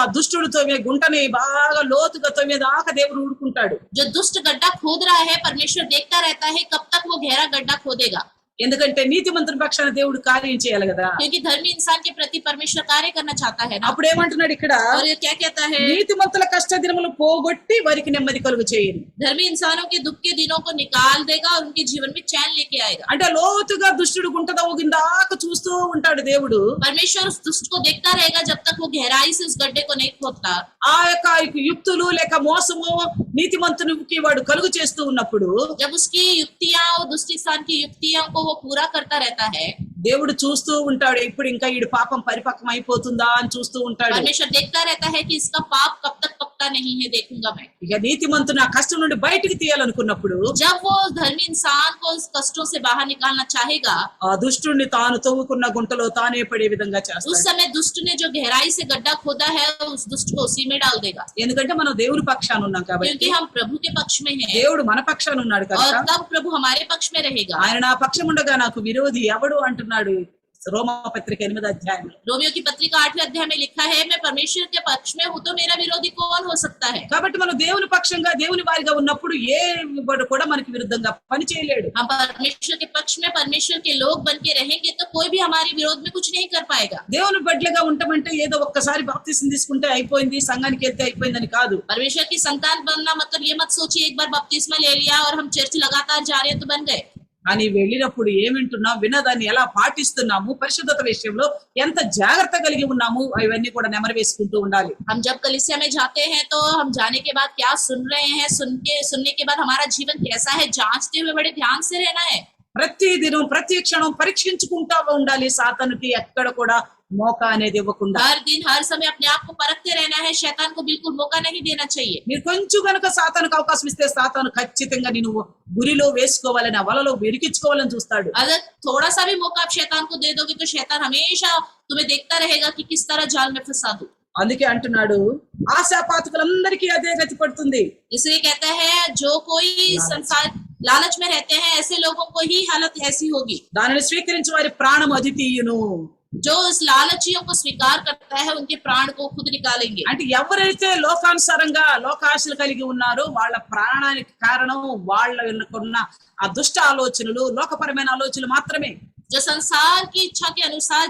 ఆ దుష్టుడు తవ్వే గుంటని బాగా లోతుగా తవ్వేదాకా దేవుడు ఊరుకుంటాడు. जो दुष्ट गड्ढा खोद रहा है परमेश्वर देखता रहता है कब तक वो गहरा गड्ढा खोदेगा। ఎందుకంటే నీతిమంతుని పక్షాన దేవుడు కార్యం చేయాలి కదా. क्योंकि धर्मी इंसान के प्रति परमेश्वर कार्य करना चाहता है ना। అప్పుడు ఏమంటున్నాడు ఇక్కడ? और ये क्या कहता है? నీతిమంతుల కష్ట దినములు పోగొట్టి వారికి నెమ్మది కలుగు చేయను. धर्मी इंसानों के दुख के दिनों को निकाल देगा और उनके जीवन में चैन लेके आएगा। అంటే లోతుగా దుష్టుడు గుంట తవ్వుకిందాక చూస్తూ ఉంటాడు దేవుడు. परमेश्वर उस दुष्ट को देखता रहेगा जब तक वो गहराई से उस गड्ढे को नहीं खोदता। ఆ యొక్క యుక్తులు లేక మోసము నీతిమంతునికి వాడు కలుగు చేస్తూ ఉన్నప్పుడు जब उसकी युक्तियां और दुष्ट इंसान की युक्तियों को वो पूरा करता रहता है, దేవుడు చూస్తూ ఉంటాడు, ఇప్పుడు ఇంకా ఈ పాపం పరిపక్వం అయిపోతుందా అని చూస్తూ ఉంటాడు. परमेश्वर देखता रहता है कि इसका पाप कब तक पकता नहीं है, देखूंगा मैं। ఇక నీతిమంతుని ఆ కష్టం నుండి బయటికి తీయాలనుకున్నప్పుడు जब वो धर्मी इंसान को इस कष्टों से बाहर निकालना चाहेगा, ఆ దుష్టుడిని తాను తవ్వుకున్న గుంటలో తానే పడే విధంగా उस చేస్తాడు. समय दुष्ट ने जो गहराई से गड्ढा खोदा है उस दुष्ट को उसी में डाल देगा। ఎందుకంటే మనం దేవుని పక్షాన ఉన్నాం కాబట్టి, क्योंकि हम प्रभु के पक्ष में हैं దేవుడు మన పక్షాన ఉన్నాడు और కదా. तब प्रभु हमारे पक्ष में रहेगा। ఆయన నా పక్షం ఉండగా నాకు విరోధి ఎవడు అంటున్నాడు రోమపత్రిక 8వ అధ్యాయంలో. रोमियो की पत्रिका 8वें अध्याय में लिखा है, मैं परमेश्वर के पक्ष में हूँ तो मेरा विरोधी कौन हो सकता है। కాబట్టి మనం దేవుని పక్షంగా దేవుని వారిగా ఉన్నప్పుడు ఏ వాడు కూడా మనకి విరుద్ధంగా పని చేయలేడు. हम परमेश्वर के पक्ष में परमेश्वर के लोग बन के रहेंगे तो कोई भी हमारे विरोध में कुछ नहीं कर पाएगा। దేవుని బిడ్డలుగా ఉంటామంటే ఏదో ఒక్కసారి బాప్తిసం తీసుకుంటే అయిపోయింది, సంఘానికి వెళ్తే అయిపోయిందని కాదు. परमेश्वर की संतान बनना मतलब ये मत सोचिए एक बार बपतिस्मा ले लिया और हम चर्च लगातार जा रहे हैं तो बन गए। కానీ వెళ్ళినప్పుడు ఏమింటున్నాం, విన్నదాన్ని ఎలా పాటిస్తున్నాము, పరిశుద్ధత విషయంలో ఎంత జాగ్రత్త కలిగి ఉన్నాము, అవన్నీ కూడా నెమరు వేసుకుంటూ ఉండాలి. हम जब कलीसिया में जाते हैं तो हम जाने के बाद क्या सुन रहे हैं, सुनने के बाद हमारा जीवन कैसा है, जांचते हुए बड़े ध्यान से रहना है. ప్రతి దినం ప్రతి క్షణం పరీక్షించుకుంటా ఉండాలి. సాతానుకి ఎక్కడ కూడా మోకా అనేది ఇవ్వకుండా. हर दिन हर समय अपने आप को परखते रहना है, शैतान को बिल्कुल मौका नहीं देना चाहिए. మీరు కొంచెం కనుక సాతానుకు అవకాశం ఇస్తే సాతాను ఖచ్చితంగా నిన్ను గురిలో వేసుకోవాలని, ఆ వలలో ఇరికించుకోవాలని చూస్తాడు. अगर थोड़ा सा भी मौका आप शैतान को दे दोगे तो शैतान हमेशा तुम्हें देखता रहेगा कि किस तरह जाल में फंसा दूं. అందుకే అంటున్నాడు, ఆశాపాతకులందరికీ అదే గతి పడుతుంది. इसलिए कहता है जो कोई संसार लालच में रहते हैं ऐसे लोगों को ही हालत ऐसी होगी. దానిని స్వీకరించి వారి ప్రాణం అదితీయును. जो इस लालचियों को स्वीकार करता है उनके प्राण को खुद निकालेंगे. అంటే ఎవరైతే లోకానుసారంగా లోకాశలు కలిగి ఉన్నారో వాళ్ళ ప్రాణానికి కారణం వాళ్ళకున్న ఆ దుష్ట ఆలోచనలు, లోకపరమైన ఆలోచనలు మాత్రమే. जो संसार की इच्छा के अनुसार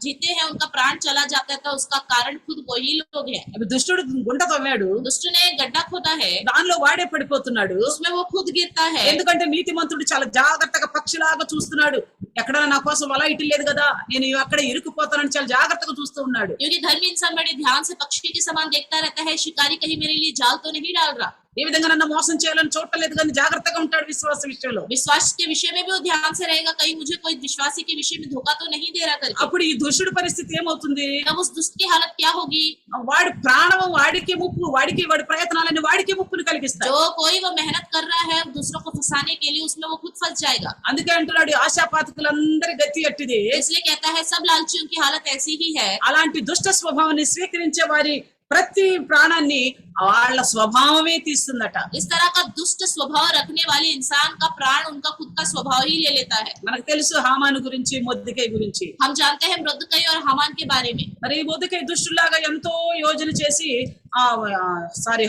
जीते हैं उनका प्राण चला जाता था, उसका कारण खुद वही लोग हैं. అవి దుష్టుడు గుంట తవ్వాడు, दुष्ट ने गड्ढा खोदा है, దానిలో వాడే పడిపోతున్నాడు. उसमें वो खुद गिरता है. ఎందుకంటే నీతిమంతుడు చాలా జాగ్రత్తగా పక్షిలాగా చూస్తున్నాడు. ఎక్కడ నా కోసం వల ఇటు లేదు కదా, నేను అక్కడ ఇరుక్కుపోతానని చాలా జాగ్రత్తగా చూస్తూ ఉన్నాడు. क्योंकि धर्मी इंसान बड़े ध्यान से पक्षी के समान देखता रहता है, शिकारी कहीं मेरे लिए जाल तो नहीं डाल रहा. ఈ విధంగా నన్ను మోసం చేయాలని చూడలేదు కానీ జాగ్రత్తగా ఉంటాడు విశ్వాస విషయంలో. विश्वास के विषय में भी वो ध्यान से रहेगा, कहीं मुझे कोई विश्वासी के विषय में धोखा तो नहीं दे रहा करके. అప్పుడు ఈ దుష్టుడి పరిస్థితి ఏమవుతుంది, तब उस दुष्ट की हालत क्या होगी. వాడి ప్రాణం వాడికి ముప్పు, వాడి ప్రయత్నాలన్నీ వాడికి ముప్పును కలిగిస్తాయి. जो कोई वो मेहनत कर रहा है दूसरों को फंसाने के लिए, उसमें वो खुद फंस जाएगा. అందుకే అంటున్నాడు ఆశాపాతకులందరి గతి అట్టిది. इसलिए कहता है सब लालचियों की हालत ऐसी ही है. అలాంటి దుష్ట స్వభావాన్ని స్వీకరించే వారి ప్రతి ప్రాణాన్ని వాళ్ళ స్వభావమే తీస్తుందట. इस तरह का दुष्ट स्वभाव रखने वाले इंसान का प्राण उनका खुद का स्वभाव ही ले लेता है. మనకు తెలుసు హామాను గురించి, మొర్దెకై గురించి. हम जानते हैं मृदुकई और हामान के बारे में. మరి మొర్దెకై దుష్టులాగా ఎంతో యోచన చేసి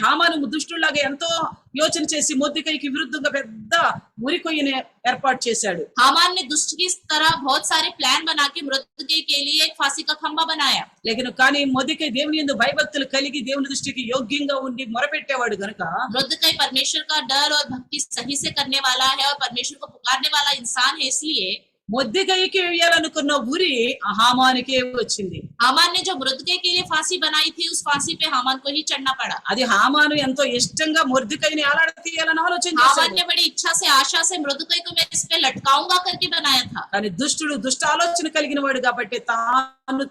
హామాను దుష్టులాగా ఎంతో యోచన చేసి మొర్దెకైకి విరుద్ధంగా పెద్ద ఉరికొయ్యని ఏర్పాటు చేశాడు. हामान ने दुष्ट की तरह बहुत सारे प्लान बना के मृदुकई के लिए एक फांसी का खंबा बनाया. కానీ మొర్దెకై దేవుని యందు భయభక్తులు కలిగి దేవుని దృష్టికి యోగ్యంగా ఉండి మొరపెట్టేవాడు గనుక मृदुकई परमेश्वर का डर और भक्ति सही से करने वाला है और परमेश्वर को पुकारने वाला इंसान है, इसलिए మొర్దెకైకి వేయాలనుకున్న ఉరి హామానికే వచ్చింది. हामान ने जो मृदुकई के लिए फांसी बनाई थी उस फांसी पे हामान को ही चढ़ना पड़ा. అది హామాను ఎంతో ఇష్టంగా మొర్దెకైని ఎలాడతీయాలని ఆలోచన हामान చేశాడు. ने बड़ी इच्छा से आशा से मृदुकई को मैं इस पे लटकाऊंगा करके बनाया था. కానీ దుష్టుడు దుష్ట ఆలోచన కలిగిన వాడు కాబట్టి తాను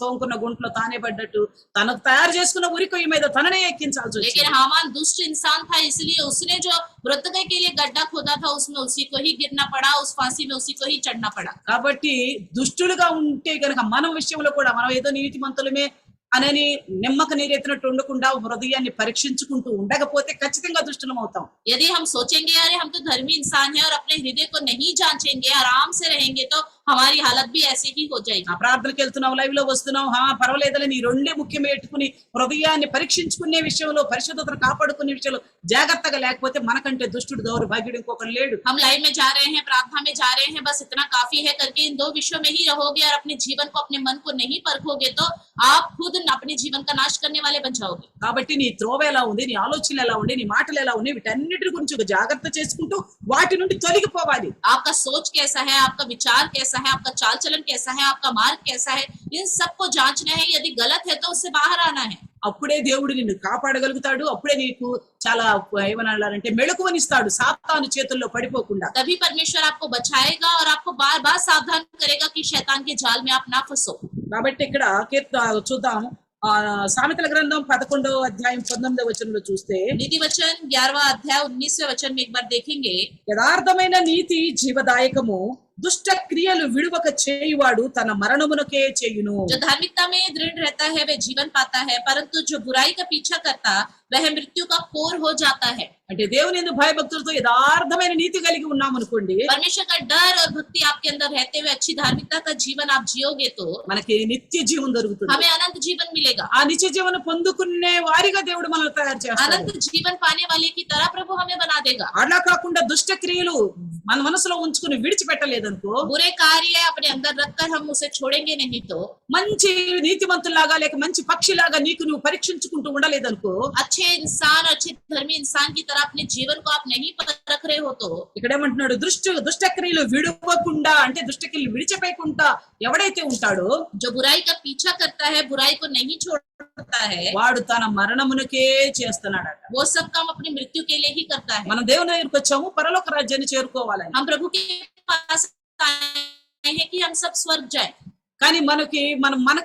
తోముకున్న గుంట్లో తానే పడ్డట్టు తనకు తయారు చేసుకున్న ఉరికొయ్యి మీద తననే ఎక్కించాల్సి వచ్చింది. लेकिन हामान दुष्ट इंसान था, इसलिए उसने जो मृदुकई के लिए गड्ढा खोदा था उसमें उसी को ही गिरना पड़ा, उस फांसी में उसी को ही चढ़ना पड़ा. కాబట్టి దుష్టులుగా ఉంటే గనక మన విషయంలో కూడా మనం ఏదో నీతిమంతులమే అనని నిమ్మక నీరెత్తినట్టు ఉండకుండా హృదయాన్ని పరీక్షించుకుంటూ ఉండకపోతే ఖచ్చితంగా దుష్టులం అవుతాం. यदि हम सोचेंगे अरे हम तो धर्मी इंसान हैं और अपने हृदय को नहीं जांचेंगे, आराम से रहेंगे, तो हमारी हालत भी ऐसी ही हो जाएगी. ఆ ప్రార్థనకి వెళ్తున్నావు, లైవ్ లో వస్తున్నావు, పర్వాలేదని ఈ రెండే ముఖ్యం పెట్టుకుని హృదయాన్ని పరీక్షించుకునే విషయంలో, పరిశుద్ధతను కాపాడుకునే విషయంలో జాగ్రత్తగా లేకపోతే మనకంటే దుష్టుడు దౌర్భాగ్యుడు ఇంకొకరు లేడు. हम लाइव में जा रहे हैं, प्रार्थना में जा रहे हैं, बस इतना काफी है करके इन दो विषयों में ही रहोगे और अपने जीवन को, अपने मन को नहीं परखोगे तो आप खुद अपने जीवन का नाश करने वाले बन जाओगे. కాబట్టి నీ త్రోవ ఎలా ఉంది, నీ ఆలోచనలు ఎలా ఉంది, నీ మాటలు ఎలా ఉన్నాయి, వీటన్నిటి గురించి ఒక జాగ్రత్త చేసుకుంటూ వాటి నుండి తొలగిపోవాలి. आपका सोच कैसा है, आपका विचार कैसा है, आपका चाल चलन कैसा है, आपका मार्ग कैसा है, इन सबको जांचना है. यदि गलत है तो उससे बाहर आना है. అప్పుడే దేవుడు నిన్ను కాపాడగలుగుతాడు. అప్పుడే నీకు చాలా ఏమనాలంటే మెళకువనిస్తాడు, సాతాను చేతుల్లో పడిపోకుండా. तभी परमेश्वर आपको बचाएगा और आपको बार बार सावधान करेगा कि शैतान के जाल में आप ना फंसो. కాబట్టి ఇక్కడ చూద్దాం, సామెతల గ్రంథం 11వ అధ్యాయం 19వ వచనంలో చూస్తే, नीति वचन 11वां अध्याय 19वें वचन में एक बार देखेंगे. యథార్థమైన నీతి జీవదాయకము, దుష్ట క్రియలు విడువక చేయువాడు తన మరణమునకే చేయును. जो धार्मिकता में दृढ़ रहता है वह जीवन पाता है, परंतु जो बुराई का पीछा करता वह मृत्यु का कोर हो जाता है. అంటే దేవుని యందు భయభక్తులతో యథార్థమైన నీతి కలిగి ఉన్నాం అనుకోండి, परमेश्वर का डर और भक्ति आपके अंदर रहते हुए अच्छी धार्मिकता का जीवन आप जियोगे तो మనకి నిత్య జీవం దొరుకుతుంది. हमें अनंत जीवन मिलेगा. ఆ నిత్య జీవన పొందుకునే వారిగా దేవుడు మనల్ని తయారు చేస్తాడు. अनंत जीवन पाने वाले की तरह प्रभु हमें बना देगा. అలా కాకుండా దుష్ట క్రియలు మన మనసులో ఉంచుకుని విడిచిపెట్టలేదనుకో, बुरे कार्य अपने अंदर रखकर हम उसे छोड़ेंगे नहीं तो, మంచి నీతిమంతులాగా లేక మంచి పక్షిలాగా నీకు నువ్వు పరీక్షించుకుంటూ ఉండలేదనుకో, अच्छे अच्छे इंसान, अच्छे धर्मी इंसान की तरह अपने जीवन को आप नहीं परख रहे हो तो ఇక్కడ ఏమంటున్నాడు దుష్టక్రియలు విడువకుండా అంటే దుష్టక్రియలు విడిచిపోయకుండా ఎవడైతే ఉంటాడో जो बुराई का पीछा करता है, बुराई को नहीं छोड़ता है, వాడు తన మరణమునకే చేస్తున్నాడట. वो सब काम अपनी मृत्यु के लिए ही करता है. మనం దేవుని దగ్గరికి వచ్చాము పరలోక రాజ్యాన్ని చేరుకోవాలని. हम प्रभु के पास आए हैं कि हम सब स्वर्ग जाए. కానీ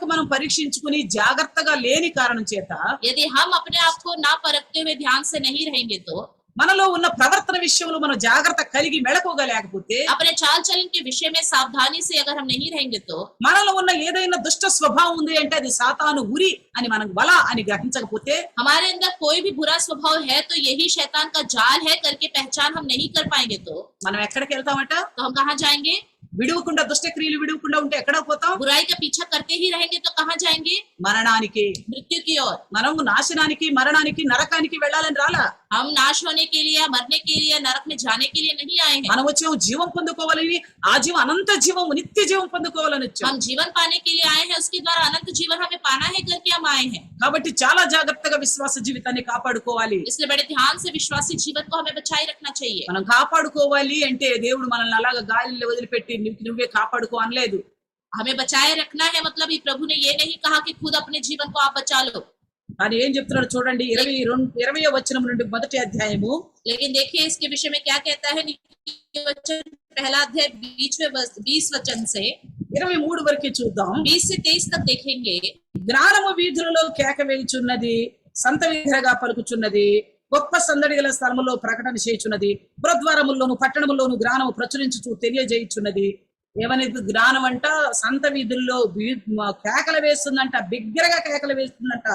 మనం పరీక్షించుకుని జాగ్రత్తగా లేని కారణం చేత यदि हम अपने आप को ना परखते हुए ध्यान से नहीं रहेंगे तो మనలో ఉన్న ప్రవర్తన విషయంలో మనం జాగ్రత్త కలిగి మెళకోగలేకపోతే अपने चाल चलन के विषय में सावधानी से अगर हम नहीं रहेंगे तो మనలో ఉన్న ఏదైనా దుష్ట స్వభావం ఉంది అంటే అది సాతాను ఉరి అని మనం వల అని గ్రహించకపోతే हमारे अंदर कोई भी बुरा स्वभाव है तो यही शैतान का जाल है करके पहचान हम नहीं कर पाएंगे तो మనం ఎక్కడికి వెళ్తామట? तो हम कहाँ जाएंगे? విడువకుండా దుష్టక్రియలు విడువకుండా ఉంటే ఎక్కడ పోతాం? बुराई का पीछा करते ही रहेंगे तो कहाँ जाएंगे? మరణానికి. मृत्यु की ओर. మనము నాశనానికి మరణానికి నరకానికి వెళ్ళాలని రాలా. हम नाश होने के लिए, मरने के लिए, नरक में जाने के लिए नहीं आए हैं. మనం వచ్చాము జీవం పొందుకోవాలని, ఆ జీవం అనంత జీవం నిత్య జీవం పొందుకోవాలని వచ్చాం. हम जीवन पाने के लिए आए हैं, उसके द्वारा अनंत जीवन हमें पाना है करके हम आए हैं. కాబట్టి చాలా జాగ్రత్తగా విశ్వాస జీవితాన్ని కాపాడుకోవాలి. इसलिए बड़े ध्यान से विश्वासी जीवन को हमें बचाए रखना चाहिए. మనం కాపాడుకోవాలి అంటే దేవుడు మనల్ని అలాగా గాలిలో వదిలిపెట్టి నువ్వే కాపాడుకో అనలేదు. हमें बचाए रखना है मतलब ये प्रभु ने ये नहीं कहा कि खुद अपने जीवन को आप बचा लो. అని ఏం చెప్తున్నాడు చూడండి 20వ వచనం నుండి మొదటి అధ్యాయము. लेकिन देखिए इसके विषय में क्या कहता है नीति वचन पहला अध्याय 20 वचन से 23 వరకు చూద్దాం. 20 से 23 तक देखेंगे. జ్ఞానము వీధులలో కేక వేయుచున్నది, సంత విగ్రహగా పలుకుచున్నది, గొప్ప సందడి గల స్థలములో ప్రకటన చేయుచున్నది, పురద్వారముల్లోను పట్టణముల్లోను జ్ఞానము ప్రచురించుచు తెలియజేయుచున్నది. ఏమనేది? జ్ఞానం అంట సంత వీధుల్లో కేకలు వేస్తుందంట, బిగ్గరగా కేకలు వేస్తుందంట,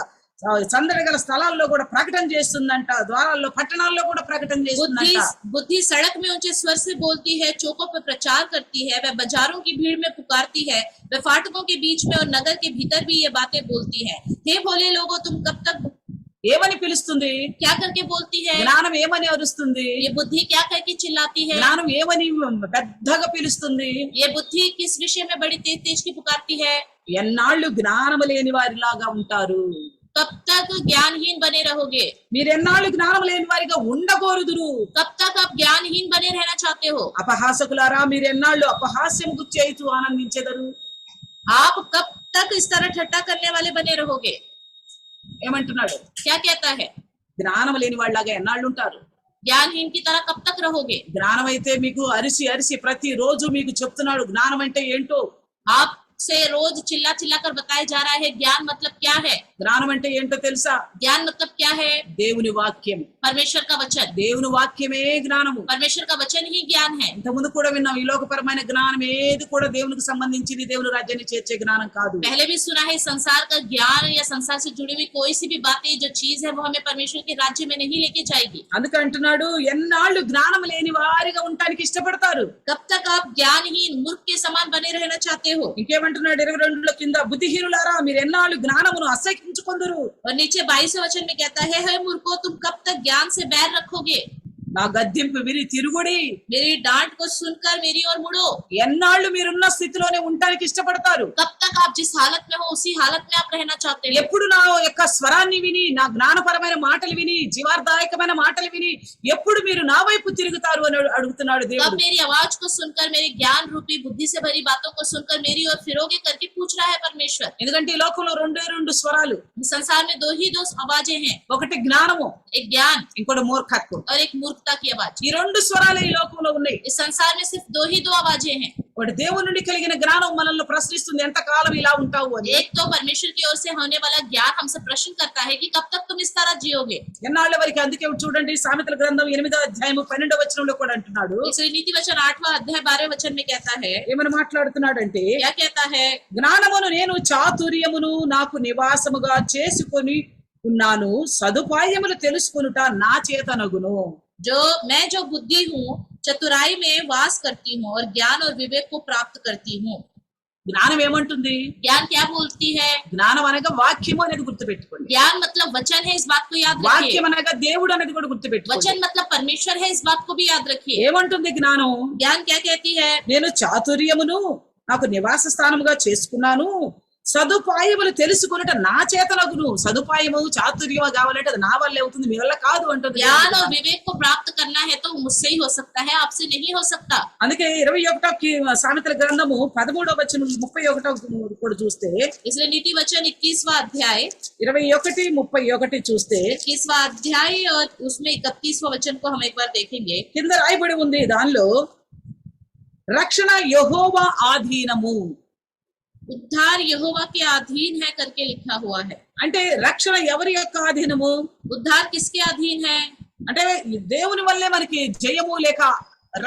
సందడి గల స్థలాల్లో కూడా ప్రకటన చేస్తుందంట, ద్వారాల్లో పట్టణాల్లో కూడా ప్రకటన చేస్తుందంట. बुद्धि सड़क में ऊंचे स्वर से बोलती है, चौकों पर प्रचार करती है, वह बाजारों की भीड़ में पुकारती है, वह फाटकों के बीच में और नगर के भीतर भी ये बातें बोलती है. हे भोले लोगों, तुम कब तक ఏమని పిలుస్తుంది? क्या करके बोलती है? జ్ఞానం ఏమని అరుస్తుంది? ये बुद्धि क्या करके चिल्लाती है? జ్ఞానం ఏమని పెద్దగా పిలుస్తుంది? ये बुद्धि किस विषय में बड़ी तेज तेज की पुकारती है? ఎన్నాళ్ళు జ్ఞానము లేని వారిలాగా ఉంటారు? कब तक ज्ञानहीन बने रहोगे? మీరు ఎన్నాళ్ళు జ్ఞానం లేని వారిగా ఉండకూడదురు? कब तक आप ज्ञानहीन बने रहना चाहते हो? అపహాసకులారా, మీరు ఎన్నాళ్ళు అపహాస్యము గుర్చేతు ఆనందించెదరు? आप कब तक इस तरह ठट्टा करने वाले बने रहोगे? ఏమంటున్నాడు? क्या कहता है? జ్ఞానం లేని వాళ్ళలాగా ఎన్నాళ్ళు ఉంటారు? ज्ञानहीन की तरह कब तक रहोगे? జ్ఞానం అయితే మీకు అరిసి అరిసి ప్రతి రోజు మీకు చెప్తున్నాడు జ్ఞానం అంటే ఏంటో. आपसे रोज चिल्ला चिल्ला कर बताया जा रहा है ज्ञान मतलब क्या है. జ్ఞానం అంటే ఏంటో తెలుసా? ज्ञान मतलब क्या है? దేవుని వాక్యం. परमेश्वर का वचन. దేవుని వాక్యమే జ్ఞానము. परमेश्वर का वचन ही ज्ञान है. ఇంతకుముందు కూడా విన్నాం, ఈ లోకపరమైన జ్ఞానం ఏది కూడా దేవునికి సంబంధించింది దేవుని రాజ్యాన్ని చేర్చే జ్ఞానం కాదు. पहले भी सुना है संसार का ज्ञान या संसार से जुड़ी हुई कोई सी भी बातें जो चीज है वो हमें परमेश्वर के राज्य में नहीं लेके जाएगी. అందుకే అంటున్నాడు ఎన్నాళ్ళు జ్ఞానం లేని వారిగా ఉండడానికి ఇష్టపడతారు? कब तक आप ज्ञानहीन मूर्ख के समान बने रहना चाहते हो? ఇంకేమంటున్నాడు 22లో కింద, బుద్ధిహీనులారా మీరు ఎన్నాళ్ళు జ్ఞానమును అసహించుకొందురు? और नीचे 22वें वचन में कहता है, हे मूर्खों, तुम कब तक ज्ञान से बैर रखोगे? నా గద్దింపు విని తిరుగుడి, मेरी डांट को सुनकर मेरी ओर मुड़ो. ఎన్నాళ్ళు మీరున్న స్థితిలోనే ఉండడానికి ఇష్టపడతారు? कब तक आप जिस हालत में हो उसी हालत में आप रहना चाहते हो? ఎప్పుడు నా యొక్క స్వరాన్ని విని, నా జ్ఞానపరమైన మాటలు విని, జీవార్థదాయకమైన మాటలు విని ఎప్పుడు మీరు నా వైపు తిరుగుతారు అని అడుగుతున్నాడు कब దేవుడు. मेरी आवाज को सुनकर, मेरी ज्ञान रूपी बुद्धि से भरी बातों को सुनकर मेरी ओर फिरोगे करके पूछ रहा है परमेश्वर. ఎందుకంటే ఈ లోకంలో రెండు స్వరాలు. संसार में दो ही आवाजें हैं. ఒకటి జ్ఞానము, एक ज्ञान ఇంకోటి మూర్ఖత్వం. और एक मूर्खता की आवाज. ఈ రెండు స్వరాలే ఈ లోకంలో ఉన్నాయి. इस संसार में सिर्फ दो ही आवाजें हैं. ఒకటి దేవుని నుండి కలిగిన జ్ఞానం మనల్ని ప్రశ్నిస్తుంది, ఎంతకాలం ఇలా ఉంటావు అని. एक तो परमेश्वर की ओर से होने वाला ज्ञान हमसे प्रश्न करता है कि कब तक तुम इस तरह जियोगे. ఎన్నాళ్ళ వరకు? అందుకే చూడండి సామెతల గ్రంథం 8వ అధ్యాయము 12వ వచనంలో కూడా అంటున్నాడు. इसलिए नीति वचन 8वां अध्याय 12वें वचन में कहता है, ఏమని మాట్లాడుతున్నాడంటే, क्या कहता है? జ్ఞానమును నేను చాతుర్యమును నాకు నివాసముగా చేసుకొని ఉన్నాను, సదుపాయములు తెలుసుకొనుట నా చేతనగును. जो बुद्धि हूँ चतुराई में वास करती हूँ और ज्ञान और विवेक को प्राप्त करती हूँ. జ్ఞానం ఏమంటుంది? ज्ञान क्या बोलती है? జ్ఞానం అనగా వాక్యము అనేది గుర్తుపెట్టుకోండి. ज्ञान मतलब वचन है, इस बात को याद रखिए. వాక్యం అనగా దేవుడు అనేది కూడా గుర్తుపెట్టుకోండి. वचन मतलब परमेश्वर है, इस बात को भी याद रखिए. ఏమంటుంది జ్ఞానం? ज्ञान क्या कहती है? నేను చాతుర్యమును నాకు నివాస స్థానముగా చేసుకున్నాను, సదుపాయములు తెలుసుకొనుట నా చేతనగును. సదుపాయము చాతుర్యము కావాలంటే అది నా వల్లే అవుతుంది, మీ వల్ల కాదు అంటుంది. ज्ञान और विवेक को प्राप्त करना है तो मुझसे ही हो सकता है, आपसे नहीं हो सकता। అందుకే 21 సామెతల గ్రంథము 13వ వచనం 31 కూడా చూస్తే, इसलिए नीति वचन 21वां अध्याय 21, 31 చూస్తే 21वां अध्याय और उसमें 31वां वचन को हम एक बार देखेंगे। కింద రాయబడి ఉంది, దానిలో రక్షణ యెహోవా ఆధీనము. उद्धार यहोवा के अधीन है करके लिखा हुआ है। అంటే రక్షణ ఎవరి యొక్క ఆధీనము? उद्धार किसके अधीन है? అంటే దేవుని వల్లే మనకి జయము లేక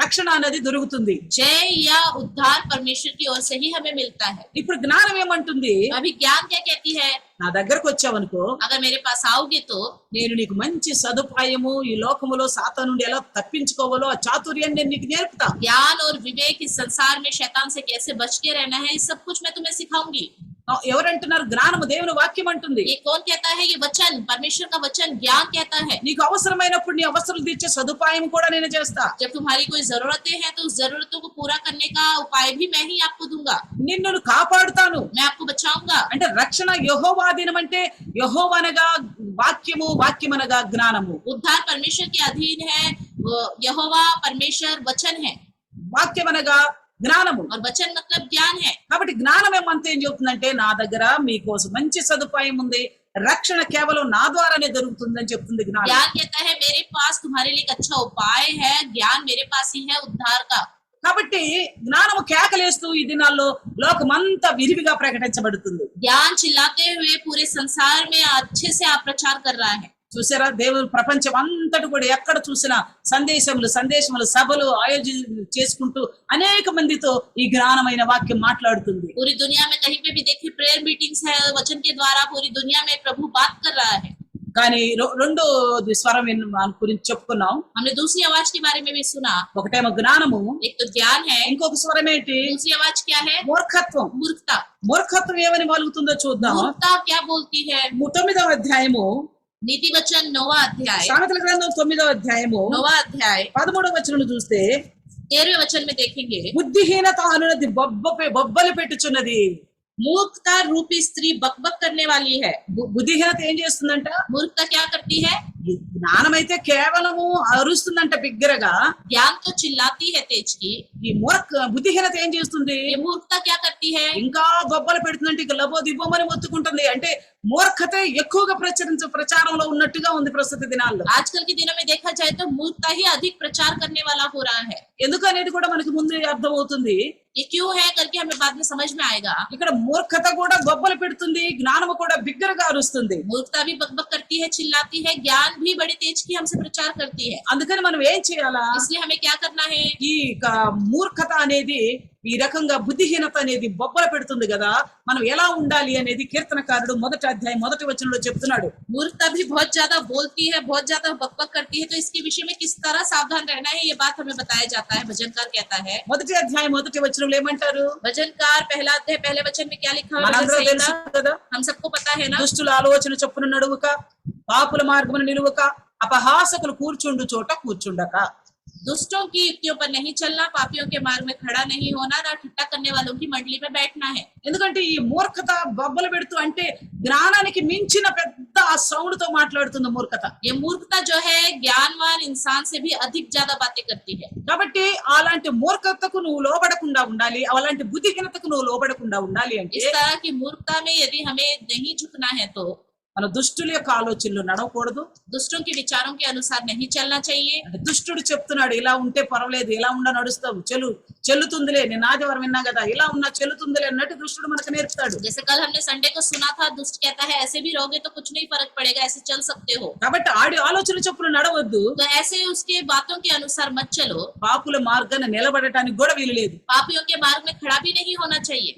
రక్షణ అనేది దొరుకుతుంది. जय या उद्धार परमेश्वर की ओर से ही हमें मिलता है। ఇప్పుడు జ్ఞానం ఏమంటుంది? अभी ज्ञान क्या कहती है? నా దగ్గరకు వచ్చావనుకో, अगर मेरे पास आओगे तो నేను నీకు మంచి సదుపాయము, ఈ లోకములో సాతాను నుండి ఎలా తప్పించుకోవాలో ఆ చాతుర్యాన్ని నేను నీకు నేర్పుతా. ज्ञान और विवेक इस संसार में शैतान से कैसे बच के रहना है, ये सब कुछ मैं तुम्हें सिखाऊंगी। ఎవరంటున్నారు? జ్ఞానము దేవుని వాక్యం అంటుంది. ये कौन कहता है? ये वचन, परमेश्वर का वचन, ज्ञान कहता है। నీకు అవసరమైనప్పుడు నీ అవసరాలు తీర్చే సదుపాయం కూడా నేను చేస్తా. जब तुम्हारी कोई जरूरतें हैं तो उस जरूरतों को पूरा करने का उपाय भी मैं ही आपको दूंगा। నిన్ను కాపాడుతాను. मैं आपको बचाऊंगा। అంటే రక్షణ యెహోవాధీనం అంటే యెహోవనగా వాక్యము, వాక్యమనగా జ్ఞానము. उद्धार परमेश्वर के अधीन है, वो यहोवा परमेश्वर वचन है వాక్యమనగా జ్ఞానము. और वचन मतलब ज्ञान है। కాబట్టి జ్ఞానం ఏమంతా ఏం చెప్తుందంటే, నా దగ్గర మీకోసం మంచి సదుపాయం ఉంది, రక్షణ కేవలం నా ద్వారానే దొరుకుతుందని చెప్తుంది జ్ఞానం. ज्ञान कहता है मेरे पास तुम्हारे लिए एक अच्छा उपाय है, ज्ञान मेरे पास ही है उद्धार का। కాబట్టి జ్ఞానము కేకలేస్తూ ఈ దినాల్లో లోకమంతా విరివిగా ప్రకటించబడుతుంది. ज्ञान चिल्लाते हुए पूरे संसार में अच्छे से आप प्रचार कर रहा है। చూసారా, దేవుడు ప్రపంచం అంతటి కూడా ఎక్కడ చూసినా సందేశములు సభలు చేసుకుంటూ అనేక మందితో ఈ జ్ఞానమైన వాక్యం మాట్లాడుతుంది. पूरी दुनिया में कहीं पे भी देखिए प्रेयर मीटिंग्स है, वचन के द्वारा पूरी दुनिया में प्रभु बात कर रहा है। కానీ రెండో స్వరం గురించి చెప్పుకున్నాం. हमने दूसरी आवाज के बारे में भी सुना। ఒకటేమో జ్ఞానము, एक तो ज्ञान है, ఇంకొక స్వరం ఏంటి? दूसरी आवाज क्या है? మూర్ఖత్వం. मूर्खता। మూర్ఖత్వం ఏమని పలుకుతుందో చూద్దాం. मूर्खता क्या बोलती है? 9వ అధ్యాయము नीति वचन 9वां अध्याय సామెతల గ్రంథం 9వ అధ్యాయము 9वां अध्याय 13వ వచనం చూస్తే, 13वें वचन में देखेंगे, బుద్ధిహీనత అనున్నది బొబ్బలు పెట్టుచున్నది. मूर्खता रूपी स्त्री बकबक करने वाली है। బుద్ధిహీనత ఏం చేస్తుందంట? मूर्खता क्या करती है? జ్ఞానం అయితే కేవలము అరుస్తుందంట బిగ్గరగా. ज्ञान तो चिल्लाती है तेज की। ఈ బుద్ధిహీనత ఏం చేస్తుంది? ये मूर्खता क्या करती है? ఇంకా బొబ్బలు పెడుతుందంటే ఇక లబో దిబ్బోమని మొత్తుకుంటుంది. అంటే మూర్ఖత ఎక్కువగా ప్రచారంలో ఉన్నట్టుగా ఉంది ప్రస్తుత దినాల్లో. आजकल के दिनों में देखा जाए तो मूर्खता ही अधिक प्रचार करने वाला हो रहा है। ఎందుకు అనేది కూడా మనకి ముందే అర్థం అవుతుంది. ये क्यों है करके हमें बाद में समझ में आएगा। ఇక్కడ మూర్ఖత కూడా బొబ్బలు పెడుతుంది, జ్ఞానము కూడా బిగ్గరగా అరుస్తుంది. मूर्खता भी बकबक करती है, चिल्लाती है, ज्ञान भी बड़े तेज की हमसे प्रचार करती है। అందుకని మనం ఏం చేయాలా? इसलिए हमें क्या करना है? ఈ మూర్ఖత అనేది, ఈ రకంగా బుద్ధిహీనత అనేది బొబ్బలు పెడుతుంది కదా, మనం ఎలా ఉండాలి అనేది కీర్తనకారుడు 1వ అధ్యాయం 1వ వచనంలో చెప్తున్నాడు. मूर्खता भी बहुत ज्यादा बोलती है, बहुत ज्यादा बकबक करती है, तो इसके विषय में किस तरह सावधान रहना है, ये बात हमें बताया जाता है। भजनकार कहता है, 1వ అధ్యాయం 1వ వచనంలో ఏమంటారు? भजनकार पहला अध्याय पहले वचन में क्या लिखा है? भजन మనందరూ తెలుసు संहिता, కదా, हम सबको पता है ना। దుష్టుల ఆలోచన చొప్పున నడువక, పాపుల మార్గమున నిలువక, అపహాసకులు కూర్చుండు చోట కూర్చుండక. दुष्टों की युक्तियों पर नहीं चलना, पापियों के मार्ग में खड़ा नहीं होना, ना ठट्टा करने वालों की मंडली में बैठना है। ఎందుకంటే ఈ మూర్ఖత బొబ్బలు పెడుతూ అంటే జ్ఞానానికి మించిన పెద్ద సౌండ్ తో మాట్లాడుతుంది మూర్ఖత. ये मूर्खता जो है ज्ञानवान इंसान से भी अधिक ज्यादा बातें करती है। కాబట్టి అలాంటి మూర్ఖతకు నువ్వు లోబడకుండా ఉండాలి, అలాంటి బుద్ధిహీనతకు నువ్వు లోబడకుండా ఉండాలి అంటే इस तरह की मूर्खता में यदि हमें नहीं झुकना है तो మన దుష్టుల యొక్క ఆలోచనలు నడవకూడదు. दुष्टों के विचारों के अनुसार नहीं चलना चाहिए। అంటే దుష్టుడు చెప్తున్నాడు, ఇలా ఉంటే పర్వాలేదు, ఇలా ఉండ నడుస్తావు, చెల్లుతుందిలే, నేను ఆదివారం విన్నా కదా, ఇలా ఉన్నా చెల్లుతుందిలే అన్నట్టు దుష్టుడు మనకు నేర్పుతాడు. जैसे कल हमने संडे को सुना था, दुष्ट कहता है ऐसे भी रहोगे तो कुछ नहीं फर्क पड़ेगा, ऐसे चल सकते हो। కాబట్టి ఆడి ఆలోచన చొప్పున నడవద్దు. तो ऐसे उसके बातों के अनुसार मत चलो। పాపుల మార్గాన్ని నిలబడటానికి కూడా వీలు లేదు. पापियों के मार्ग में खड़ा भी नहीं होना चाहिए।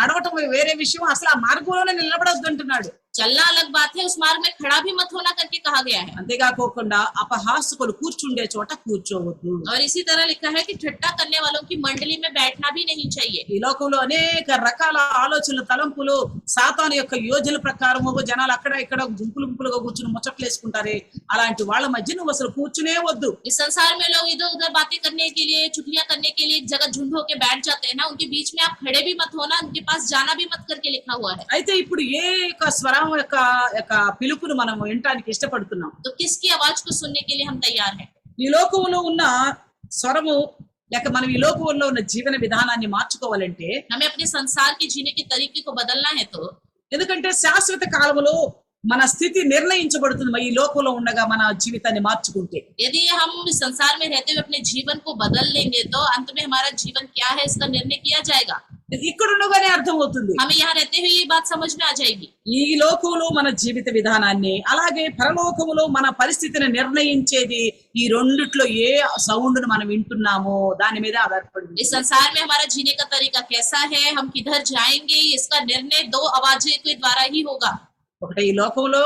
నడవటం వేరే విషయం, అసలు ఆ మార్గంలోనే నిలబడొద్దు అంటున్నాడు. चलना अलग बात है, उस मार्ग में खड़ा भी मत होना करके कहा गया है। అంతేకాకోకుండా అపహాసకులు కూర్చుండే చోట కూర్చోవద్దు. और इसी तरह लिखा है कि ठट्टा करने वालों की मंडली में बैठना भी नहीं चाहिए। ఈ లోకంలో అనేక రకాల ఆలోచనలు తలంపులు సాతాను యొక్క యోజన ప్రకారము జనాలు అక్కడ ఇక్కడ గుంపులుగా కూర్చుని ముచ్చట్లు వేసుకుంటారే, అలాంటి వాళ్ళ మధ్య నువ్వు అసలు కూర్చునే వద్దు. इस संसार में लोग इधर उधर बातें करने के लिए, चुगलियां करने के लिए एक जगह झुंड होके बैठ जाते हैं ना, उनके बीच में आप खड़े भी मत होना, उनके पास जाना भी मत करके लिखा हुआ है। అయితే ఇప్పుడు ఏ యొక్క స్వరం యొక్క యొక్క పిలుపును మనం వినటానికి ఇష్టపడుతున్నాం? तो किसकी आवाज को सुनने के लिए हम तैयार हैं? ఈ లోకంలో ఉన్న స్వరము లేక మనం ఈ లోకంలో ఉన్న జీవన విధానాన్ని మార్చుకోవాలంటే, हमें अपने संसार के जीने के तरीके को बदलना है तो, ఎందుకంటే శాశ్వత కాలంలో మన స్థితి నిర్ణయించబడుతుంది ఈ లోకంలో ఉండగా మన జీవితాన్ని మార్చుకుంటే. यदि हम इस संसार में रहते हुए अपने जीवन को बदल लेंगे तो अंत में हमारा जीवन क्या है इसका निर्णय किया जाएगा। ఇక్కడ ఉండగానే అర్థం అవుతుంది. हमें यहाँ रहते हुए ये बात समझ में आ जाएगी। ఈ లోకంలో మన జీవిత విధానాన్ని అలాగే పరలోకములో మన పరిస్థితిని నిర్ణయించేది ఈ రెండిట్లో ఏ సౌండ్ ను మనం వింటున్నామో దాని మీద ఆధారపడి. इस संसार में हमारा जीने का तरीका कैसा है, हम किधर जाएंगे, इसका निर्णय दो आवाजें के द्वारा ही होगा। ఒకటి ఈ లోకంలో,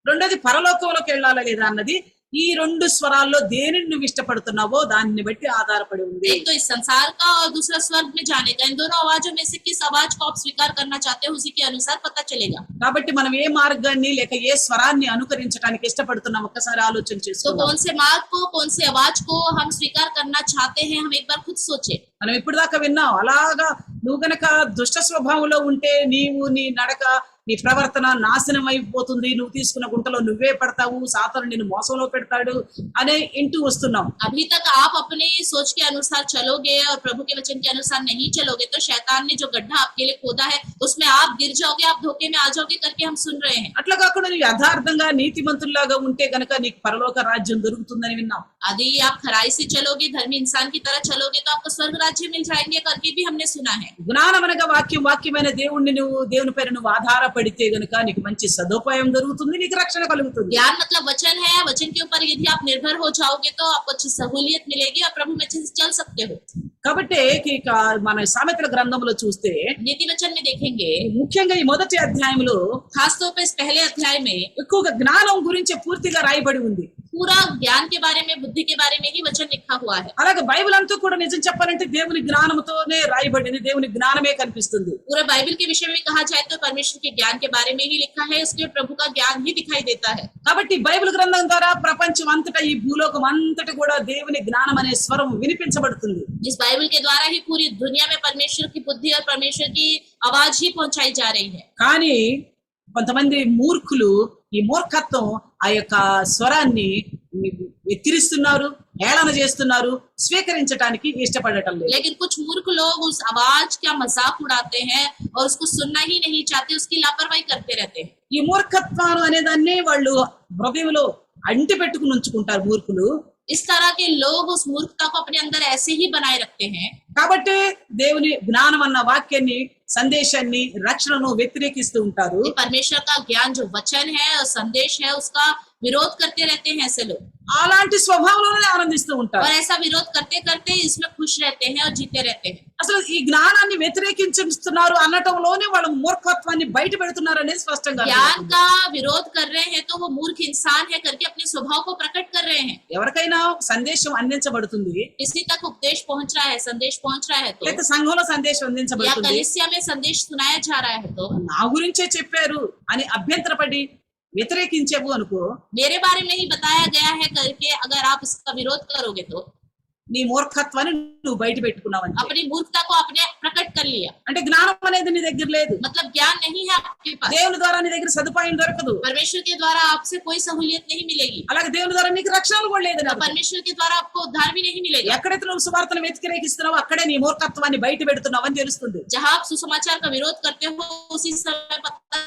రెండోది పరలోకంలోకి వెళ్ళాలా లేదా అన్నది ఈ రెండు స్వరాల్లో దేనిని నువ్వు ఇష్టపడుతున్నావో దాన్ని బట్టి ఆధారపడి ఉంది. एक तो इस संसार का और दूसरा स्वर्ग में जाने का, इन दोनों आवाजों में से किस आवाज को आप स्वीकार करना चाहते हो उसी के अनुसार पता चलेगा। కాబట్టి మనం ఏ మార్గాన్ని లేక ఏ స్వరాన్ని అనుకరించడానికి ఇష్టపడుతున్నాం ఒక్కసారి ఆలోచన तो చేసుకుందాం. कौन से मार्ग को, कौन से आवाज को हम स्वीकार करना चाहते हैं, हम एक बार खुद सोचे। మనం ఇప్పుడు దాకా విన్నాం, అలాగా నువ్వు గనక దుష్ట స్వభావంలో ఉంటే నీవు నీ నడక నీ ప్రవర్తన నాశనం అయిపోతుంది, నువ్వు తీసుకున్న గుంటలో నువ్వే పడతావు, సాతాను నిన్ను మోసంలో పెడతాడు అనే ఇంటూ వస్తున్నాం. अभी तक आप अपने सोच के अनुसार चलोगे और प्रभु के वचन के अनुसार नहीं चलोगे तो शैतान ने जो गड्ढा आपके लिए खोदा है उसमें आप गिर जाओगे, आप धोखे में आ जाओगे करके हम सुन रहे हैं। అట్లా కాకుండా నువ్వు యథార్థంగా నీతిమంతుల్లాగా ఉంటే గనక నీకు పరలోక రాజ్యం దొరుకుతుందని విన్నాం. यदि आप खराई से चलोगे, धर्मी इंसान की तरह चलोगे तो आपको स्वर्ग राज्य मिल जाएंगे करके भी हमने सुना है। జ్ఞానం అనగా వాక్యం, వాక్యమైన దేవుణ్ణి నువ్వు దేవుని పైన నువ్వు ఆధారపడితే గనుక నీకు మంచి సదుపాయం దొరుకుతుంది, నీకు రక్షణ కలుగుతుంది. ज्ञान मतलब वचन है, वचन के ऊपर यदि आप निर्भर हो जाओगे तो आपको अच्छी सहूलियत मिलेगी और प्रभु में अच्छे से चल सकते हो। కాబట్టి ఇక మన సామెతల గ్రంథంలో చూస్తే नीति वचन में देखेंगे, ముఖ్యంగా ఈ మొదటి అధ్యాయంలో खासतौर पर इस पहले अध्याय में ఎక్కువగా జ్ఞానం గురించి పూర్తిగా రాయబడి ఉంది. पूरा ज्ञान के बारे में, बुद्धि के बारे में ही वचन लिखा हुआ है। అలాగే బైబిల్ అంతా కూడా నిజం చెప్పాలంటే దేవుని జ్ఞానంతోనే రాయబడింది, దేవుని జ్ఞానమే కనిపిస్తుంది. पूरा बाइबल के विषय में कहा जाए तो परमेश्वर के ज्ञान के बारे में ही लिखा है, उसके प्रभु का ज्ञान ही दिखाई देता है। కాబట్టి బైబిల్ గ్రంథం ద్వారా ప్రపంచం అంతటా ఈ భూలోకం అంతటా కూడా దేవుని జ్ఞానం అనే స్వరం వినిపించబడుతుంది. इस बाइबल के द्वारा ही पूरी दुनिया में परमेश्वर की बुद्धि और परमेश्वर की आवाज ही पहुंचाई जा रही है। కానీ కొంతమంది మూర్ఖులు ఈ మూర్ఖత్వం ఆ యొక్క స్వరాన్ని ఎత్తిరిస్తున్నారు, హేళన చేస్తున్నారు, స్వీకరించడానికి ఇష్టపడటం లేదు. लेकिन कुछ मूर्ख लोग उस आवाज का मजाक उड़ाते हैं और उसको सुनना ही नहीं चाहते, उसकी लापरवाही करते रहते हैं। ఈ మూర్ఖత్వం అనే దాన్ని వాళ్ళు హృదయంలో అంటి పెట్టుకుని ఉంచుకుంటారు మూర్ఖులు. इस तरह के लोग उस मूर्खता को अपने अंदर ऐसे ही बनाए रखते हैं। కాబట్టి దేవుని జ్ఞానం అన్న వాక్యాన్ని, సందేశాన్ని, రక్షణను వ్యతిరేకిస్తూ ఉంటారు. परमेश्वर का ज्ञान जो वचन है और संदेश है उसका विरोध करते रहते हैं ऐसे लोग, అలాంటి స్వభావంలోనే ఆనందిస్తూ ఉంటారు. और ऐसा विरोध करते करते इसमें खुश रहते हैं और जीते रहते हैं। అసలు ఈ జ్ఞానాన్ని వ్యతిరేకించుతున్నారు అనటంలోనే వాళ్ళు మూర్ఖత్వాన్ని బయట పెడుతున్నారు అనేది స్పష్టంగా ज्ञान అర్థమవుతుంది. का विरोध कर रहे हैं तो वो मूर्ख इंसान है करके अपने स्वभाव को प्रकट कर रहे हैं। ఎవరికైనా సందేశం అందించబడుతుంది, किसी तक उपदेश पहुंच रहा है, संदेश पहुंच रहा है तो, లేకపోతే సంఘంలో సందేశం या అందించబడుతుంది, कलीसिया में संदेश सुनाया जा रहा है तो, నా గురించే చెప్పారు అని అభ్యంతరపడి వ్యతిరేకించేవు అనుకో, मेरे बारे में ही बताया गया है करके अगर आप इसका विरोध करोगे तो నీ మూర్ఖత్వాన్ని నువ్వు బయట పెట్టుకున్నావని. अपनी मूर्खता को आपने प्रकट कर लिया, అంటే జ్ఞానం అనేది నీ దగ్గర లేదు, मतलब ज्ञान नहीं है आपके पास। దేవుని ద్వారా నీ దగ్గర సదుపాయం దొరకదు, परमेश्वर के द्वारा आपसे कोई सहूलियत नहीं मिलेगी, అలాగే దేవుని ద్వారా నీకు రక్షణ కూడా లేదు. तो परमेश्वर के द्वारा आपको उद्धार भी नहीं मिलेगा। ఎక్కడైతే నువ్వు సువార్తను వ్యతిరేకిస్తున్నావో అక్కడే నీ మూర్ఖత్వాన్ని బయట పెడుతున్నావు అని తెలుస్తుంది. जहाँ आप सुसमाचार का विरोध करते हो उसी समय पता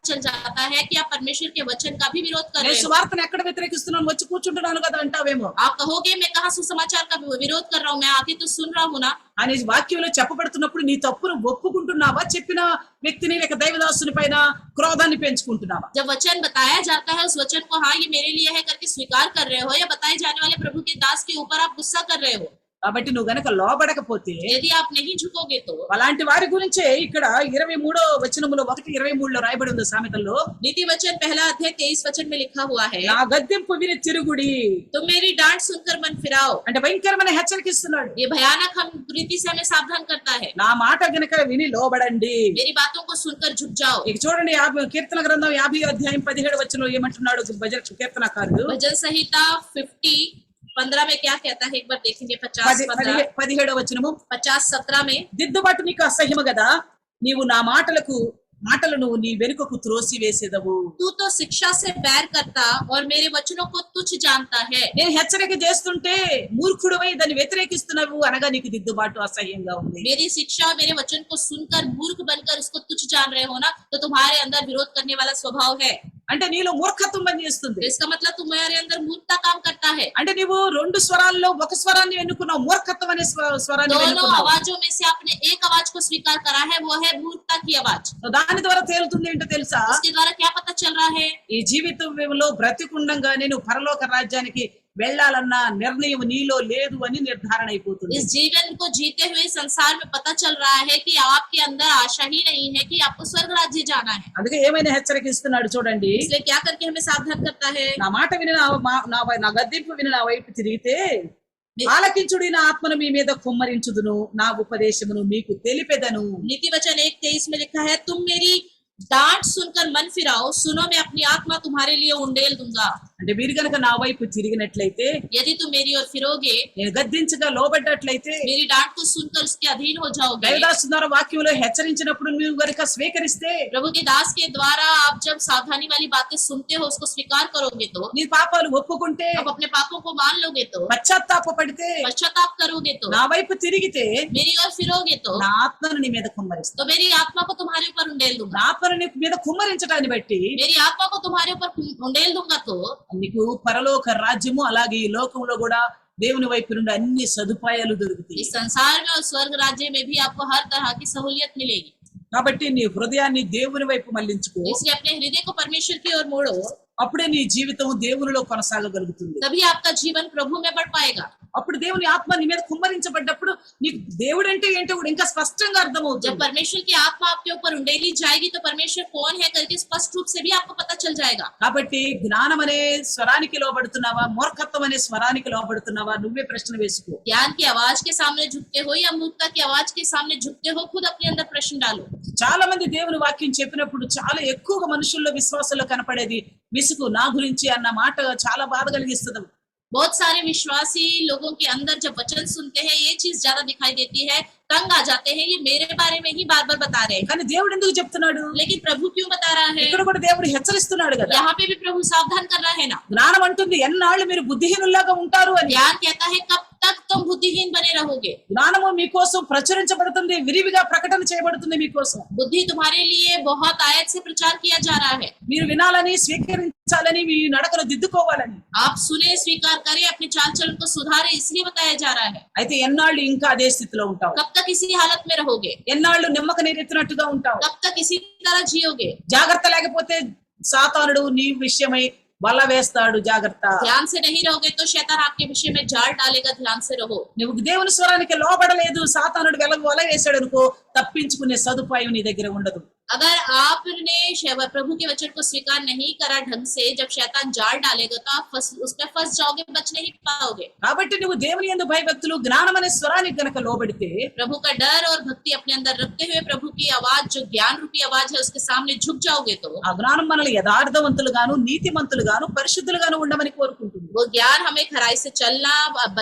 चल जाता है कि आप परमेश्वर के वचन का भी विरोध कर నేను रहे हो। సువార్తను ఎక్కడ వ్యతిరేకిస్తున్నాను, వచ్చి కూర్చుంటున్నాను కదా అంటావేమో. आप कहोगे मैं कहाँ सुसमाचार का विरोध कर रहा हूँ, मैं आके तो सुन रहा हूँ ना। అనే వాక్యంలో చెప్పబడుతున్నప్పుడు నీ తప్పును ఒప్పుకుంటున్నావా, చెప్పిన వ్యక్తిని లేక దైవదాసుని పైన క్రోధాన్ని పెంచుకుంటున్నావా? जब वचन बताया जाता है उस वचन को हाँ ये मेरे लिए है करके स्वीकार कर रहे हो, या बताए जाने वाले प्रभु के दास के ऊपर आप गुस्सा कर रहे हो? కాబట్టి నువ్వు గనక లోబడకపోతే यदि आप नहीं झुकोगे तो అలాంటి వారి గురించే ఇక్కడ 23వ వచనములో 1:23లో రాయబడి ఉంది సామెతల్లో, नीति वचन पहला अध्याय 23 वचन में लिखा हुआ है, నా గద్దింపు విని తిరుగుడి. तुम मेरी डांट सुनकर मन फिराओ. అంటే భయంకరమైన హెచ్చరిక ఇస్తున్నాడు. ये भयानक हम रीति से हमें सावधान करता है. నా మాట గనక విని లోబడండి. मेरी बातों को सुनकर झुक जाओ. ఇక చూడండి కీర్తన గ్రంథం 50 అధ్యాయం 17 వచనంలో ఏమంటున్నాడు భజన కీర్తనకారుడు. भजन संहिता 50:15 में क्या कहता है, एक बार देखेंगे. 17వ వచనము, 50:17 में, దిద్దుబాటు నీకు అసహ్యము కదా, నీవు నా మాటలను నీ వెనుకకు త్రోసి వేసేదవు. तू तो शिक्षा से बैर करता और मेरे वचनों को तुच्छ जानता है. నేను హెచ్చరిక చేస్తుంటే మూర్ఖుడివై దాన్ని వ్యతిరేకిస్తున్నావు అనగా నీకు దిద్దుబాటు అసహ్యంగా ఉంది. मेरी शिक्षा और मेरे वचन को सुनकर मूर्ख बनकर उसको तुच्छ जान रहे हो ना, तो तुम्हारे अंदर विरोध करने वाला स्वभाव है. అంటే నీలో మూర్ఖత్వం పనిచేస్తుంది. इसका मतलब तुम्हारे अंदर मूर्खता काम करता है. అంటే నీవు రెండు స్వరాల్లో ఒక స్వరాన్ని ఎన్నుకున్నావు, మూర్ఖత్వం అనే స్వరాన్ని दोनों ఎన్నుకున్నావు. आवाजों में से आपने एक आवाज को स्वीकार करा है, वो है मूर्खता की आवाज. దాని ద్వారా తేలుతుంది ఏంటో తెలుసా, उसके द्वारा क्या पता चल रहा है, ఈ జీవితంలో బ్రతికుండంగానే నువ్వు పరలోక రాజ్యానికి వెళ్ళాలన్న నిర్ణయం నీలో లేదు అని నిర్ధారణ అయిపోతుంది. इस जीवन को जीते हुए संसार में पता चल रहा है कि आपके अंदर आशा ही नहीं है कि आपको स्वर्ग राज्य जाना है. అందుకే ఏమైనా హెచ్చరిక ఇస్తున్నాడు చూడండి. इसलिए क्या करके हमें सावधान करता है, నా మాట విని నా గద్దింపు విని నా వైపు తిరిగితే ఆలకించుడి, నా ఆత్మను మీ మీద కుమ్మరించుదును, నా ఉపదేశమును మీకు తెలిపెదను. नीति वचन 1:23 में लिखा है, तुम मेरी डांट सुनकर मन फिराओ, सुनो मैं अपनी आत्मा तुम्हारे लिए उंडेल दूंगा. అంటే మీరు గనక నా వైపు తిరిగినట్లయితే, यदि तुम मेरी ओर फिरोगे, నేను గద్దించగా లోబడ్డట్లయితే, मेरी डांट को सुनकर उसके अधीन हो जाओगे. దైవదాసునార వాక్యంలో హెచ్చరించినప్పుడు నువ్వు గనక స్వీకరిస్తే, प्रभु के दास के द्वारा आप जब सावधानी वाली बातें सुनते हो, उसको स्वीकार करोगे तो, నీ పాపాలు ఒప్పుకుంటే, आप अपने पापों को मान लोगे तो, పశ్చాత్తాపడితే, पश्चाताप करोगे तो, నా వైపు తిరిగితే मेरी ओर फिरोगे तो, నా ఆత్మను నీ మీద కుమ్మరిస్తా. तो मेरी आत्मा को तुम्हारे ऊपर उंडेल दूंगा. నా ఆత్మను నీ మీద కుమ్మరించడాన్ని బట్టి मेरी आत्मा को तुम्हारे ऊपर उंडेल दूंगा तो నీకు పరలోక రాజ్యము అలాగే ఈ లోకంలో కూడా దేవుని వైపు నుండి అన్ని సదుపాయాలు దొరుకుతాయి. इस संसार में और स्वर्ग राज्य में भी आपको हर तरह की सहूलियत मिलेगी. కాబట్టి నీ హృదయాన్ని దేవుని వైపు మళ్లించుకో. इसलिए अपने हृदय को परमेश्वर की ओर मोड़ो, అప్పుడే నీ జీవితం దేవునిలో కొనసాగగలుగుతుంది. तभी आपका जीवन प्रभु में बढ़ पाएगा. అప్పుడు దేవుని ఆత్మ నీ మీద కుమ్మరించబడ్డప్పుడు నీకు దేవుడు అంటే ఏంటో కూడా ఇంకా స్పష్టంగా जब అర్థమవుతుంది. परमेश्वर की आत्मा आपके ऊपर उंडेली जाएगी तो परमेश्वर कौन है करके स्पष्ट रूप से भी आपको पता चल जाएगा. కాబట్టి జ్ఞానం అనే స్వరానికి లోబడుతున్నావా, మూర్ఖత్వం అనే స్వరానికి లోబడుతున్నావా, నువ్వే ప్రశ్న వేసుకో. ज्ञान की आवाज के सामने झुकते हो या मूर्खता की आवाज के सामने झुकते हो, खुद अपने अंदर प्रश्न डालो. చాలా మంది దేవుని వాక్యం చెప్పినప్పుడు చాలా ఎక్కువగా మనుషుల్లో విశ్వాసంలో కనపడేది విసుగు, నా గురించి అన్న మాట చాలా బాధ కలిగిస్తుంది. बहुत सारे विश्वासी लोगों के अंदर जब वचन सुनते हैं, ये चीज ज्यादा दिखाई देती है, तंग आ जाते हैं, ये मेरे बारे में ही बार बार बता रहे हैं. కానీ దేవుడు ఎందుకు చెప్తున్నాడు? लेकिन प्रभु क्यों बता रहा है? ఇక్కడ కూడా దేవుడు హెచ్చరిస్తున్నాడు కదా. यहाँ पे भी प्रभु सावधान कर रहा है ना. జ్ఞానం అంటుంది ఎన్నాళ్ళు మీరు బుద్ధిహీనుల్లాగా ఉంటారు అని. ज्ञान कहता है कब तक तुम बुद्धिहीन बने रहोगे. జ్ఞానము మీకోసం ప్రచురించబడుతుంది, విరివిగా ప్రకటన చేయబడుతుంది మీకోసం. बुद्धि तुम्हारे लिए बहुत आयत से प्रचार किया जा रहा है. మీరు వినాలని, స్వీకరించాలని, మీ నడకను దిద్దుకోవాలని. आप सुने, स्वीकार करें, अपने चाल चलन को सुधारे, इसलिए बताया जा रहा है. అయితే ఎన్నాళ్ళు ఇంకా అదే స్థితిలో ఉంటావు? कब तक इसी हालत में रहोगे? ఎన్నాళ్ళు నిమ్మక నీరెత్తినట్టుగా ఉంటావు? कब तक इसी तरह जियोगे? జాగ్రత్త లేకపోతే సాతానుడు నీ విషయమై వల వేస్తాడు. జాగ్రత్త. ध्यान से नहीं रहोगे तो शैतान आपके विषय में जाल डालेगा. ध्यान से रहो. నువ్వు దేవుని స్వరానికి లోబడలేదు, సాతానుడు వల వేసాడు అనుకో, తప్పించుకునే సదుపాయం నీ దగ్గర ఉండదు. अगर आपने प्रभु के वचन को स्वीकार नहीं करा ढंग से, जब शैतान जाल डालेगा तो आप उसमें फंस जाओगे, बच नहीं पाओगे. కాబట్టి నువ్వు దేవుని యందు భయభక్తులు, జ్ఞానం అనే స్వరానికి గనక లోబడితే, प्रभु का डर और भक्ति अपने अंदर रखते हुए प्रभु की आवाज, जो ज्ञान रूपी आवाज है, उसके सामने झुक जाओगे तो ఆ జ్ఞానం మనల్ని యథార్థవంతులుగాను, నీతిమంతులుగాను, పరిశుద్ధులుగాను ఉండమని కోరుకుంటుంది. वो ज्ञान हमें खराई से चलना,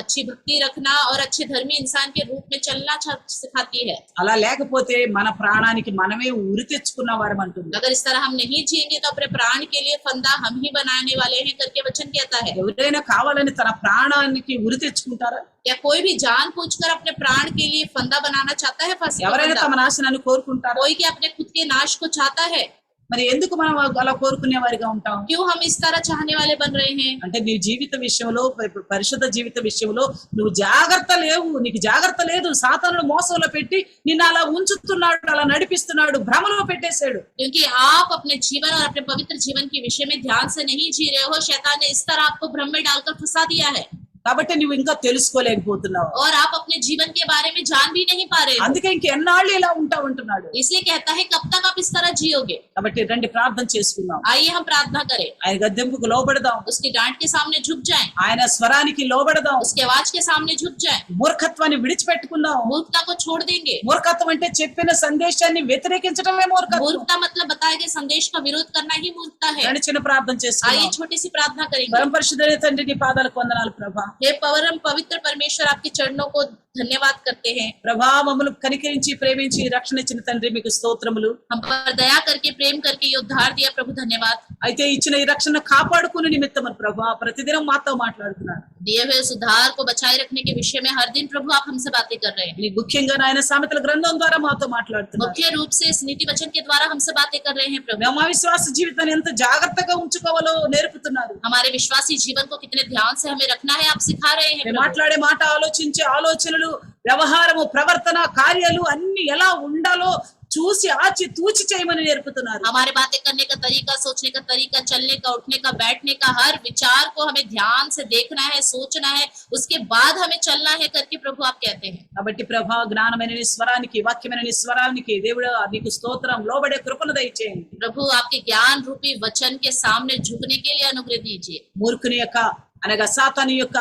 अच्छी भक्ति रखना और अच्छे धर्मी इंसान के रूप में चलना सिखाती है. అలా లేకపోతే మన ప్రాణానికి మనమే ఉరి తెచ్చుకున్న వారం అంటుంది. अगर इस तरह हम नहीं जिएंगे तो अपने प्राण के लिए फंदा हम ही बनाने वाले हैं करके वचन कहता है. ఎవరైనా కావాలని తన ప్రాణానికి ఉరి తెచ్చుకుంటారా? क्या कोई भी जानबूझकर अपने प्राण के लिए फंदा बनाना चाहता है? फांसी का ఎవరైనా फंदा? తమ నాశనాన్ని కోరుకుంటారా? कोई क्या अपने खुद के नाश को चाहता है? మరి ఎందుకు మనం అలా కోరుకునే వారిగా ఉంటాం? क्यों हम इस तरह चाहने वाले बन रहे हैं? అంటే నీ జీవిత విషయంలో, పరిశుద్ధ జీవిత విషయంలో నువ్వు జాగ్రత్త లేవు, నీకు జాగ్రత్త లేదు. సాతానుడు మోసంలో పెట్టి నిన్ను అలా ఉంచుతున్నాడు, అలా నడిపిస్తున్నాడు, భ్రమలో పెట్టేశాడు. क्योंकि आप अपने जीवन और अपने पवित्र जीवन के विषय में ध्यान से नहीं जी रहे हो, शैतान ने इस तरह आपको भ्रम में डालकर फंसा दिया है. కాబట్టి నువ్వు ఇంకా తెలుసుకోలేకపోతున్నావు. और आप अपने जीवन के बारे में जान भी नहीं पा रहे हो, అందుకే ఇంకెన్నాళ్ళు ఇలా ఉంటావు అంటున్నాడు. इसलिए कहता है कब तक आप इस तरह जियोगे। కాబట్టి రండి ప్రార్థన చేసుకుందాం. आइए हम प्रार्थना करें, ఆయన గద్దెంపుకు లోబడదాం, उसकी डांट के सामने झुक जाएं, ఆయన స్వరానికి లోబడదాం, उसके आवाज के सामने झुक जाएं, మూర్ఖత్వాన్ని విడిచిపెట్టుకుందాం. मूर्खता को छोड़ देंगे। మూర్ఖత్వం అంటే చెప్పిన సందేశాన్ని వ్యతిరేకించడమే మూర్ఖత్వం. मूर्खता मतलब बताए गए संदेश का विरोध करना ही मूर्खता है। రండి చిన్న ప్రార్థన आइए చేసుకుందాం. छोटी सी प्रार्थना करेंगे। పరమ పరిశుద్ధుడైన తండ్రి నీ పాదాలకు వందనాలు ప్రభా. हे परम पवित्र परमेश्वर, आपके चरणों को धन्यवाद करते हैं। ప్రభా మమ్మల్ని కనికరించి ప్రేమించి రక్షణ ఇచ్చిన తండ్రి మీకు స్తోత్రములు. हम पर दया करके प्रेम करके ये उद्धार दिया प्रभु, धन्यवाद। అయితే ఇచ్చిన ఈ రక్షణ కాపాడుకునే నిమిత్తమని ప్రభా ప్రతిదినం మాతో మాట్లాడుతున్నారు. दिए हुए इस उद्धार को बचाए रखने के विषय में हर दिन प्रभु आप हमसे बातें कर रहे हैं। నీ ముఖ్యంగా నాయన సామెతల గ్రంథం ద్వారా మాతో మాట్లాడుతున్నారు. मुख्य रूप से इस नीति वचन के द्वारा हमसे बातें कर रहे हैं प्रभु। మేము మా విశ్వాస జీవితాన్ని ఎంత జాగ్రత్తగా ఉంచుకోవాలో నేర్పుతున్నారు. हमारे विश्वासी जीवन को कितने ध्यान से हमें रखना है आप सिखा रहे हैं మేము प्रभु। మాట్లాడే మాట, ఆలోచించే ఆలోచనలు, వ్యవహారము, ప్రవర్తన, కార్యాలు అన్ని ఎలా ఉండాలో చూసి ఆచి తూచి చేయమని నేర్పుతున్నారు. हमारे बातें करने का तरीका, सोचने का तरीका, चलने का, उठने का, बैठने का, हर विचार को हमें ध्यान से देखना है, सोचना है, उसके बाद हमें चलना है करके प्रभु आप कहते हैं। కాబట్టి ప్రభా జ్ఞానమైన నీ స్వరానికి, వాక్యమైన నీ స్వరానికి దేవుడు నీకు స్తోత్రం, లోబడే కృపను దయచేయండి. प्रभु आपके ज्ञान रूपी वचन के सामने झुकने के लिए अनुग्रह दीजिए। మూర్ఖుని యొక్క అనగా సాతాను యొక్క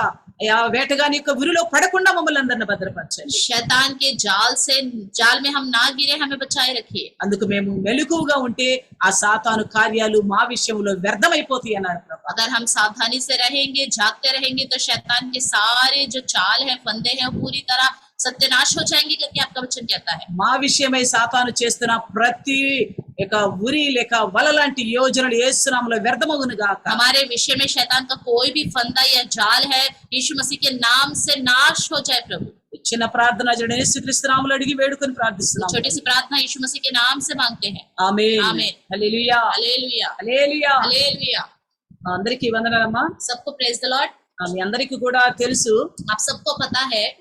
వేటగాని యొక్క ఉరిలో పడకుండా మమ్మల్ని అందరిని భద్రపరచండి. शैतान के जाल में हम ना गिरे, हमें बचाए रखिए। అందుకు మేము మెలకువగా ఉంటే ఆ సాతాను కార్యాలు మా విషయంలో వ్యర్థమైపోతాయి అన్నారు ప్రభా. अगर हम सावधानी से रहेंगे, जागते रहेंगे, तो शैतान के सारे जो चाल है, फंदे हैं, पूरी तरह सत्यानाश हो जाएंगे करके आपका वचन कहता है। మా విషయమై సాతాను చేస్తున్న ప్రతి ఉరి లేక వల లాంటి యోజనలు యేసు నామములో వ్యర్థమగును గాక. हमारे विषय में शैतान का कोई भी फंदा या जाल है, यीशु मसीह के नाम से नाश हो जाए प्रभु। చిన్న ప్రార్థన యేసుక్రీస్తు నామములో అడిగి వేడుకొని ప్రార్థిస్తున్నాము. छोटी सी प्रार्थना यीशु मसीह के नाम से मांगते हैं। ఆమేన్. आमीन। హల్లెలూయా. हालेलुया, హల్లెలూయా. हालेलुया। అందరికీ వందనాలమ్మా. सबको प्रेज द लॉर्ड। మీ అందరికీ కూడా తెలుసు, आप सबको पता है